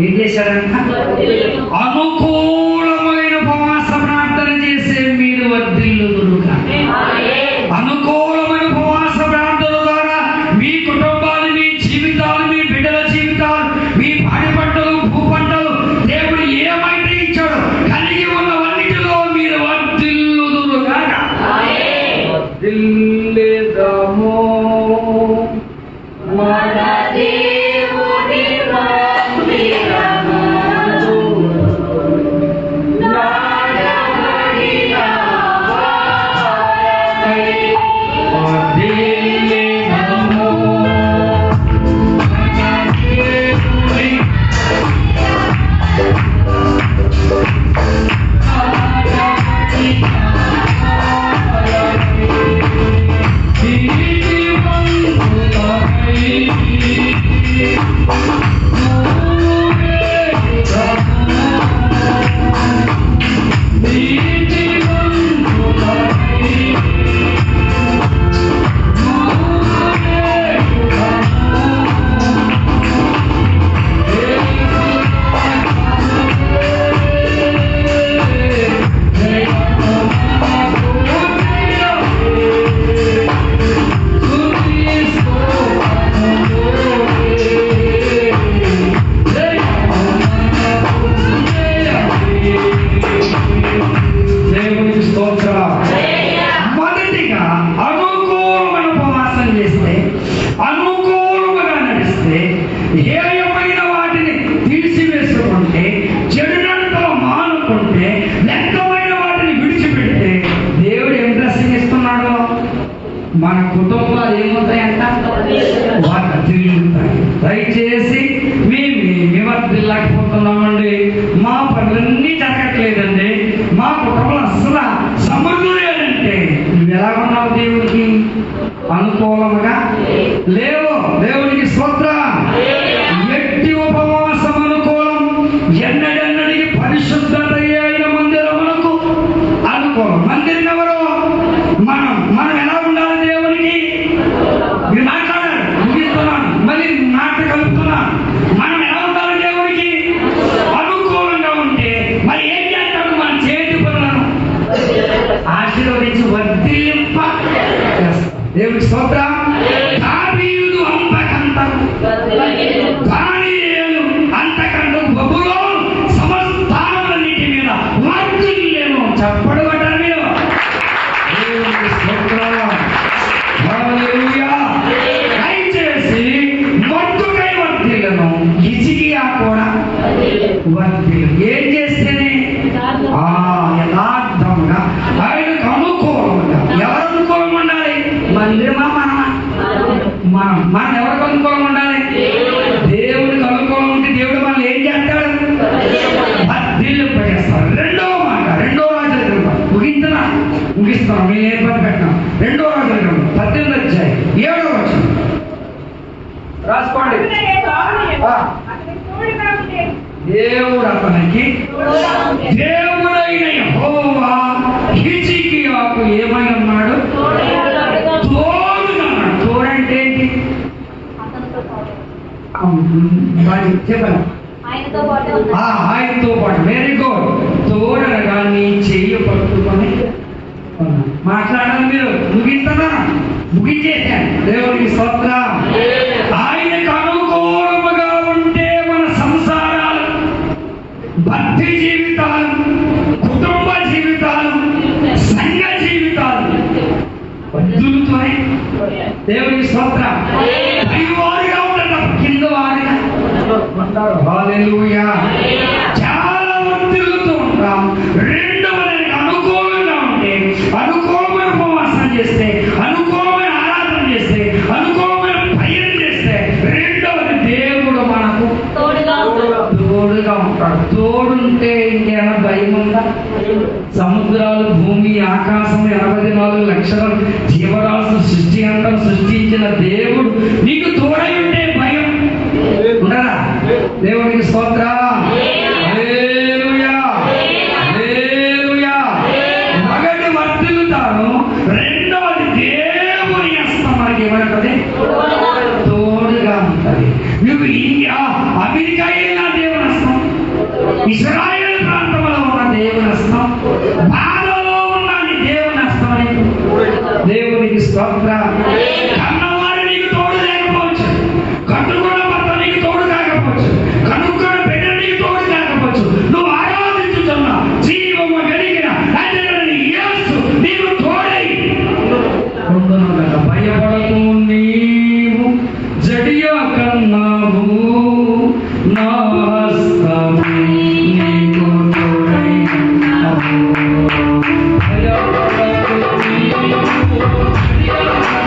ఏం చేశారంట? అనుకూలమైన ఉపవాస ప్రార్థన చేసే మీరు వర్ధిల్లుదురుగా. అనుకూలమైన ఉపవాస ప్రార్థన ద్వారా మీ కుటుంబాలు, మీ జీవితాలు, మీ బిడ్డల జీవితాలు, మీ పాడి పంటలు, భూ పంటలు దేవుడు ఏమైతే ఇచ్చాడో కలిగి ఉన్నవన్నిటిలో మీరు వర్ధిల్లుదురుగా. వర్ధిల్లే హేయమైన వాటిని తీసివేసుకుంటే, చెడు నడతలు మానుకుంటే, లెక్కమైన వాటిని విడిచిపెడితే దేవుడు ఏం బ్లెస్సింగ్ ఇస్తున్నాడు? మన కుటుంబాలు ఏమవుతాయంట? వర్ధిల్లుతాయి. దయచేసి మేము వర్ధిల్లేకపోతున్నామండి, మా పనులన్నీ జరగట్లేదండి, మా కుటుంబంలో అసలు సమృద్ధి లేదంటే నువ్వు ఎలా ఉన్నావు? దేవుడికి అనుకూలంగా లేవు. దేవునికి స్తోత్రం. ఎట్టి ఉపవాసం అనుకూలం, ఎన్నడెన్నడికి పరిశుద్ధత అయిన మందిరమునకు అనుకూలం. మందిరం ఎవరు? మనం ఎలా ఉండాలి దేవునికి? మీరు మాట్లాడారు, ముగిస్తున్నాను, మళ్ళీ మాట కలుపుతున్నాను. మనం ఎలా ఉండాలి దేవునికి? అనుకూలంగా ఉంటే మరి ఏం చేస్తాడు? మన చేతి పనులను ఆశీర్వదించి వర్ధిల్లింప చేస్తాం. దేవునికి స్తోత్రం. దావీదు అంతకంతకు, దానియేలు అంతకంతకు, బబులోను సమస్తాలన్నిటి మీద వర్ధిల్లేను. చప్పడు కొట్టారు మీరు. దేవునికి స్తోత్రం. హల్లెలూయా. దయచేసి మొద్దుకై వర్ధిల్లను, హిజ్కియా కూడా వర్ధిల్లు. ఏం చేస్తేనే? యథార్థంగా, ఆయనకు అనుకూలంగా. ఎవరు అనుకూలంగా ఉండాలి? మందిరమా మనమా? మనం ఎవరికి అనుకూలంగా ఉండాలి? దేవుడికి అనుకూలం ఉంటే దేవుడు మనల్ని ఏం చేస్తాడు? వర్ధిల్లింపజేస్తాడు. రెండో మాట, రెండో రాజుల గ్రంథం ముగిస్తాం, మేము ఏర్పాటు పెట్టినాం. రెండో రాజుల గ్రంథం 18వ అధ్యాయం 7వ వచనం రాసుకోండి. దేవుడు అతనికి, దేవుడైన యెహోవా హిజ్కియాకు ఏమై ఉన్నాడు? తోడుగా ఉన్నాడు. తోడంటే ఏంటి? చెప్పండి. ఆయనతో పాటు. Very good. తోడనగా నీ చెయ్యి పట్టుకొని మాట్లాడాలి. మీరు ముగించేశాను. దేవునికి స్తోత్రం. ఆయనకు అనుకూలముగా ఉంటే మన సంసారాలు, భక్తి జీవితాలు, కుటుంబ జీవితాలు, సంఘ జీవితాలు వర్ధిల్లుతాయి. దేవునికి స్తోత్రం. పైవారుగా ఉండటం, కింద వారుగా ఉంటారు. హల్లెలూయా. చాలా వర్ధిల్లుతూ ఉంటాం. రెండవది అనుకూలంగా ఉంటే, అనుకూలమైన ఉపవాసం చేస్తే, అనుకూలమైన ఆరాధన చేస్తే, అనుకూలమైన పైన చేస్తే, రెండవది దేవుడు మనకు తోడుగా ఉంటాడు. తోడుంటే ఇంకేమైనా భయం ఉందా? సముద్రాలు, భూమి, ఆకాశం, 84 లక్షల జీవరాశులు సృష్టి అంతా సృష్టించిన దేవుడు నీకు తోడై ఉంటే భయం ఉండదా? దేవునికి స్తోత్రం. హల్లెలూయా. హల్లెలూయా. ఒకటి వర్ధిల్లుతాను, రెండవది దేవుని హస్తం మనకి ఏమంటది? తోడుగా ఉంటుంది. నువ్వు ఇండియా, అమెరికా వెళ్ళిన దేవుని హస్తం, ఇశ్రాయేల్ ప్రాంతంలో ఉన్న దేవుని హస్తం, బాధలో ఉన్న దేవుని హస్తం అనేది. దేవునికి స్తోత్రం. కన్నవాడు నీకు తోడు లేకపోవచ్చు, కట్టుకున్న భర్త నీకు తోడు కాకపోవచ్చు, కనుక్కున్న బిడ్డ నీకు తోడు కాకపోవచ్చు, నువ్వు ఆరాధించుతున్న జీవము కలిగిన యేసు నీకు తోడై ఉండును కదా. భయపడకు, నీవు జడియకన్నావు, నా హస్తము నీకు తోడై ఉన్నావు. భయపడకు, నీవు జడియకన్నావు.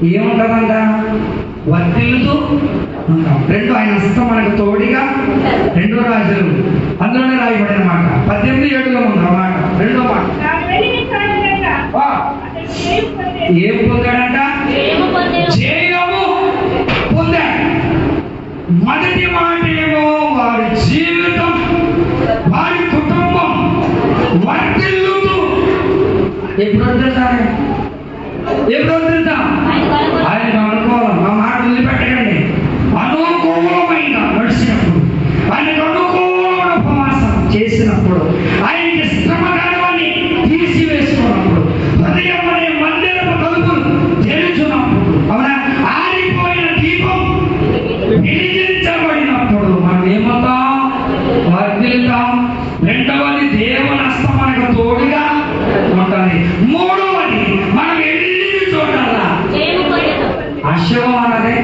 ఏముంటుందంట? వర్ధిల్లుతూ ఉంటాం. రెండు ఆయన హస్తం మనకు తోడిగా. 2 రాజులు అందులోనే రాయబడిన మాట 18:7 ఉంది ఆ మాట. 2వ మాట ఏం పొందాడంట? జయము పొందాడు. మొదటి మాట ఏమో వారి జీవితం, వారి కుటుంబం వర్ధిల్లుతూ. ఎప్పుడు వదిలేతారు? ఎప్పుడు వదిలేతాం? ఆయనకు అనుకూలం. మా మాట వదిలిపెట్టకండి. అనుకూలమైన నడిచినప్పుడు, ఆయనకు అనుకూలమైన ఉపవాసం చేసినప్పుడు, ఆయనకి శ్రమకాలమని తీసివేసుకున్నప్పుడు, హృదయం అనే మందిరపు తలుపులు తెరుచున్నప్పుడు, అవునా, ఆరిపోయిన దీపం వెలిగించబడినప్పుడు మనం ఏమవుతాం? వర్ధిల్లుతాం. రెండవది దేవుని హస్తం మనకు తోడుగా ఉంటుంది. మూడవది మనం వెళ్ళి చూడాలా? ఆశయం అన్నదే,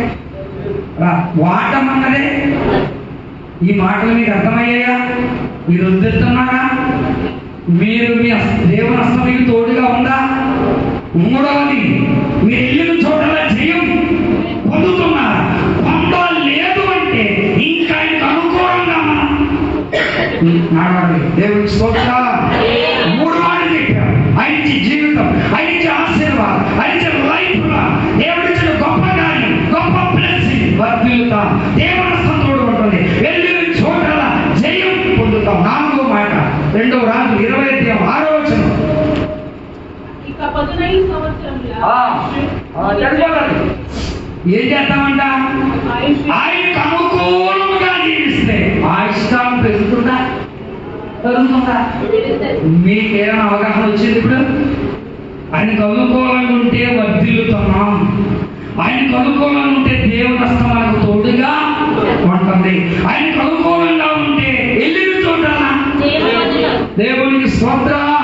వాటం అన్నదే. ఈ మాటలు మీకు అర్థమయ్యాయా? మీరు వదిలేస్తున్నారా? మీరు మీ దేవుని హస్తం మీకు తోడుగా ఉందా? మూడవది మీరు వెళ్ళిన చోటలా జయం పొందుతున్నారా? పొందలేదు అంటే ఇంకా ఆయనకు అనుకూలంగా మనం నడవాలి. దేవుడికి స్తోత్రం. 3 మాటలు చెప్పారు. ఆయన జీవితం, ఆయన ఆశీర్వాదం, ఆయన లైఫ్ లా దేవుడిచ్చిన గొప్ప కార్యం, గొప్ప బ్లెస్సింగ్. వర్ధిల్లుతాం. దేవుని హస్తం తోడు ఉంటుంది. వెళ్ళిన చోటలా జయం పొందుతాం. 4వ మాట 2వ రాజులు 20:6 ఏం చేస్తామంట? ఆయనకు అనుకూలంగా జీవిస్తే ఆయుష్కాలం పెరుగుతుందా? పెరుగుతుందా? మీకేమైనా అవగాహన వచ్చింది? ఇప్పుడు ఆయనకు అనుకూలంగా ఉంటే వర్ధిల్లుతున్నాం. ఆయనకు అనుకూలంగా ఉంటే దేవుని హస్తం మనకు తోడుగా ఉంటుంది. ఆయనకు అనుకూలంగా ఉంటే వెళ్ళిన చూడాలా? దేవునికి స్తోత్రం.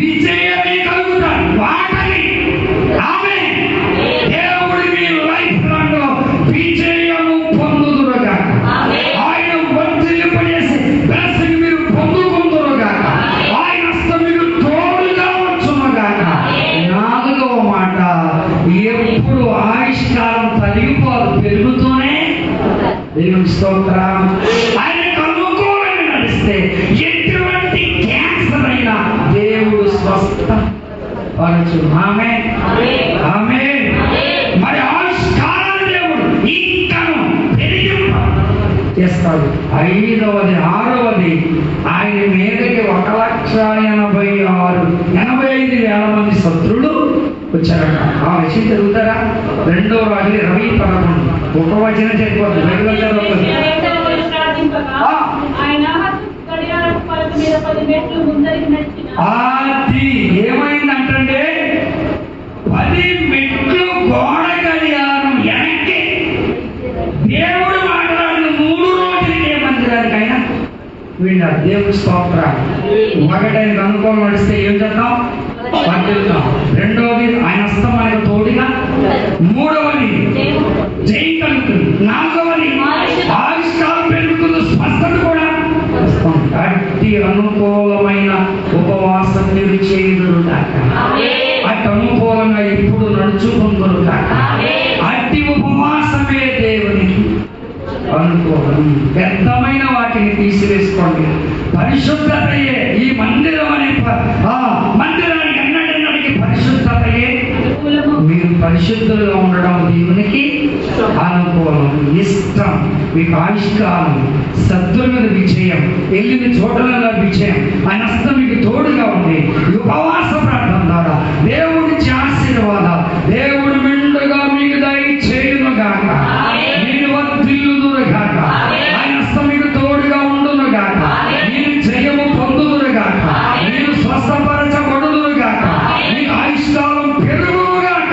విజయమే కలుగుతాడు. వాటని ఆమె దేవుడి మీ లైఫ్ లో విజయము పొందుదురుగా, ఆయన వర్ధిల్లింపజేసి బ్లెస్సింగ్ మీరు పొందుకుందురుగాక, ఆయన హస్తం మీకు తోడుగా వచ్చునుగాక. 4వ మాట, ఎప్పుడు ఆయుష్కాలం తరిగిపోదు, పెరుగుతూనే. దేవుని స్తోత్రం. ఆయనకు అనుకూలంగా నడిస్తే ఎటువంటి క్యాన్సర్ అయినా దేవుడు స్వస్థ పరచు. ఆమేన్, ఆమేన్. మరి ఆయుష్కాలాన్ని దేవుడు ఇంకను పెరిగింప చేస్తాడు. 5వది 6వది ఆయన మీదకి 1,85,000 మంది శత్రులు వచ్చారట. ఆ విషయం చదువుతారా? 2వ రాజులు 20:11. ఒక వచనం చెప్పవద్దు, బైబిల్ చదవద్దు. అది ఏమైందంటే 10 మెట్లు గోడ గడియారం వెనక్కి దేవుడు మాట్లాడిన 3 రోజులకే మందిరానికైనా వీళ్ళ దేవుడు స్తోత్రం. ఒకటైన అనుకోని నడిస్తే ఏం చేద్దాం? వర్ధిల్లుతాం. 2వది ఆయన హస్తం మనకు తోడుగా. 3వది జయం కలుగుతుంది. 4వది ఆయుష్కాలం పెరుగుతుంది, స్పష్టత కూడా వస్తాం. అట్టి అనుకూలమైన ఉపవాసం మీరు చేయుదురుగాక. అట్టి అనుకూలంగా ఎప్పుడు నడుచుకుందురుగాక. అట్టి ఉపవాసమే దేవునికి అనుకూలం. వ్యర్థమైన వాటిని తీసివేసుకోండి. పరిశుద్ధతయే ఈ మందిరం అనే మందిరానికి ఎన్నడెన్నడికి పరిశుద్ధతయే. మీరు పరిశుద్ధులుగా ఉండడం దేవునికి అనుకూలం, ఇష్టం. మీకు ఆయుష్కాలం, సద్దుల మీద విజయం, వెళ్ళిన చోటల విజయం, ఆయన హస్తం మీకు తోడుగా ఉంది. ఉపవాస ప్రార్థన ద్వారా దేవుడి ఆశీర్వాదాలు దేవుడు మెండుగా మీకు దయచేయునుగాక. మీరు వర్ధిల్లుదురుగాక. ఆయన హస్తం మీకు తోడుగా ఉండునుగాక. మీరు జయము పొందుదురుగాక. మీరు స్వస్థపరచబడుదురుగాక. మీకు ఆయుష్కాలం పెరుగుగాక.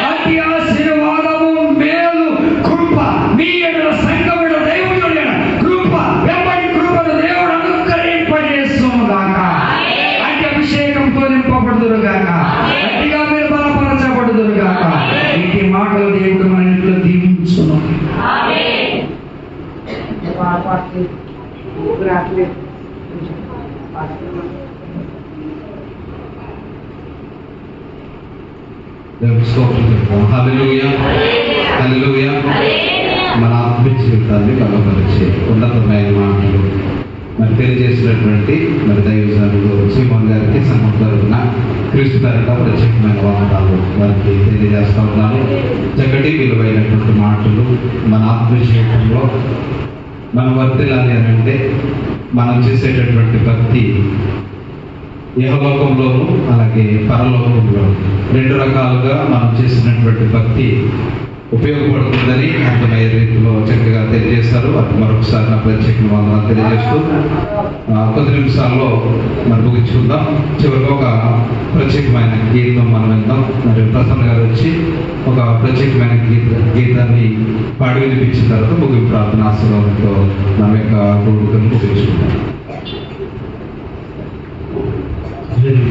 అతి ఆశీర్వాదము, మేలు, కృప మీ ఎడల సంఘముల దేవుడు కృప వెంబడి కృపను దేవుడు అనుగ్రహింపజేస్తునుగాక. అతి అభిషేకంతో నింపబడుదురుగాక. అతి దేవునికి స్తోత్రం చెప్తాం. హల్లెలూయా, హల్లెలూయా. మన ఆత్మీయ జీవితాన్ని బలపరిచే ఉన్నతమైన మాటలు మరి తెలియజేసినటువంటి మరి దైవజనుడు సీమోన్ గారికి సంఘం తరపున క్రీస్తు తరపున ప్రత్యేకమైన వందనాలు వారికి తెలియజేస్తా ఉన్నాను. చక్కటి విలువైనటువంటి మాటలు మన ఆత్మీయ జీవితంలో మనం వర్తిల్లాలి అని అంటే మనం చేసేటటువంటి భక్తి ఇహలోకంలోను అలాగే పరలోకంలో రెండు రకాలుగా మనం చేసినటువంటి భక్తి ఉపయోగపడుతుందని అర్థమయ్యే రీతిలో చక్కగా తెలియజేస్తారు. వాటికి మరొకసారి నా ప్రత్యేక వందనాలు తెలియజేస్తూ కొద్ది నిమిషాల్లో మనం ముగించుకుందాం. చివరికి ఒక ప్రత్యేకమైన గీతం మనం విందాం. మరియు ప్రసన్న గారు వచ్చి ఒక ప్రత్యేకమైన గీతాన్ని పాడి వినిపించిన తర్వాత ముగింపు ప్రార్థన ఆశీర్వాదంతో మన యొక్క కోరికను ముగించుకుంటాం.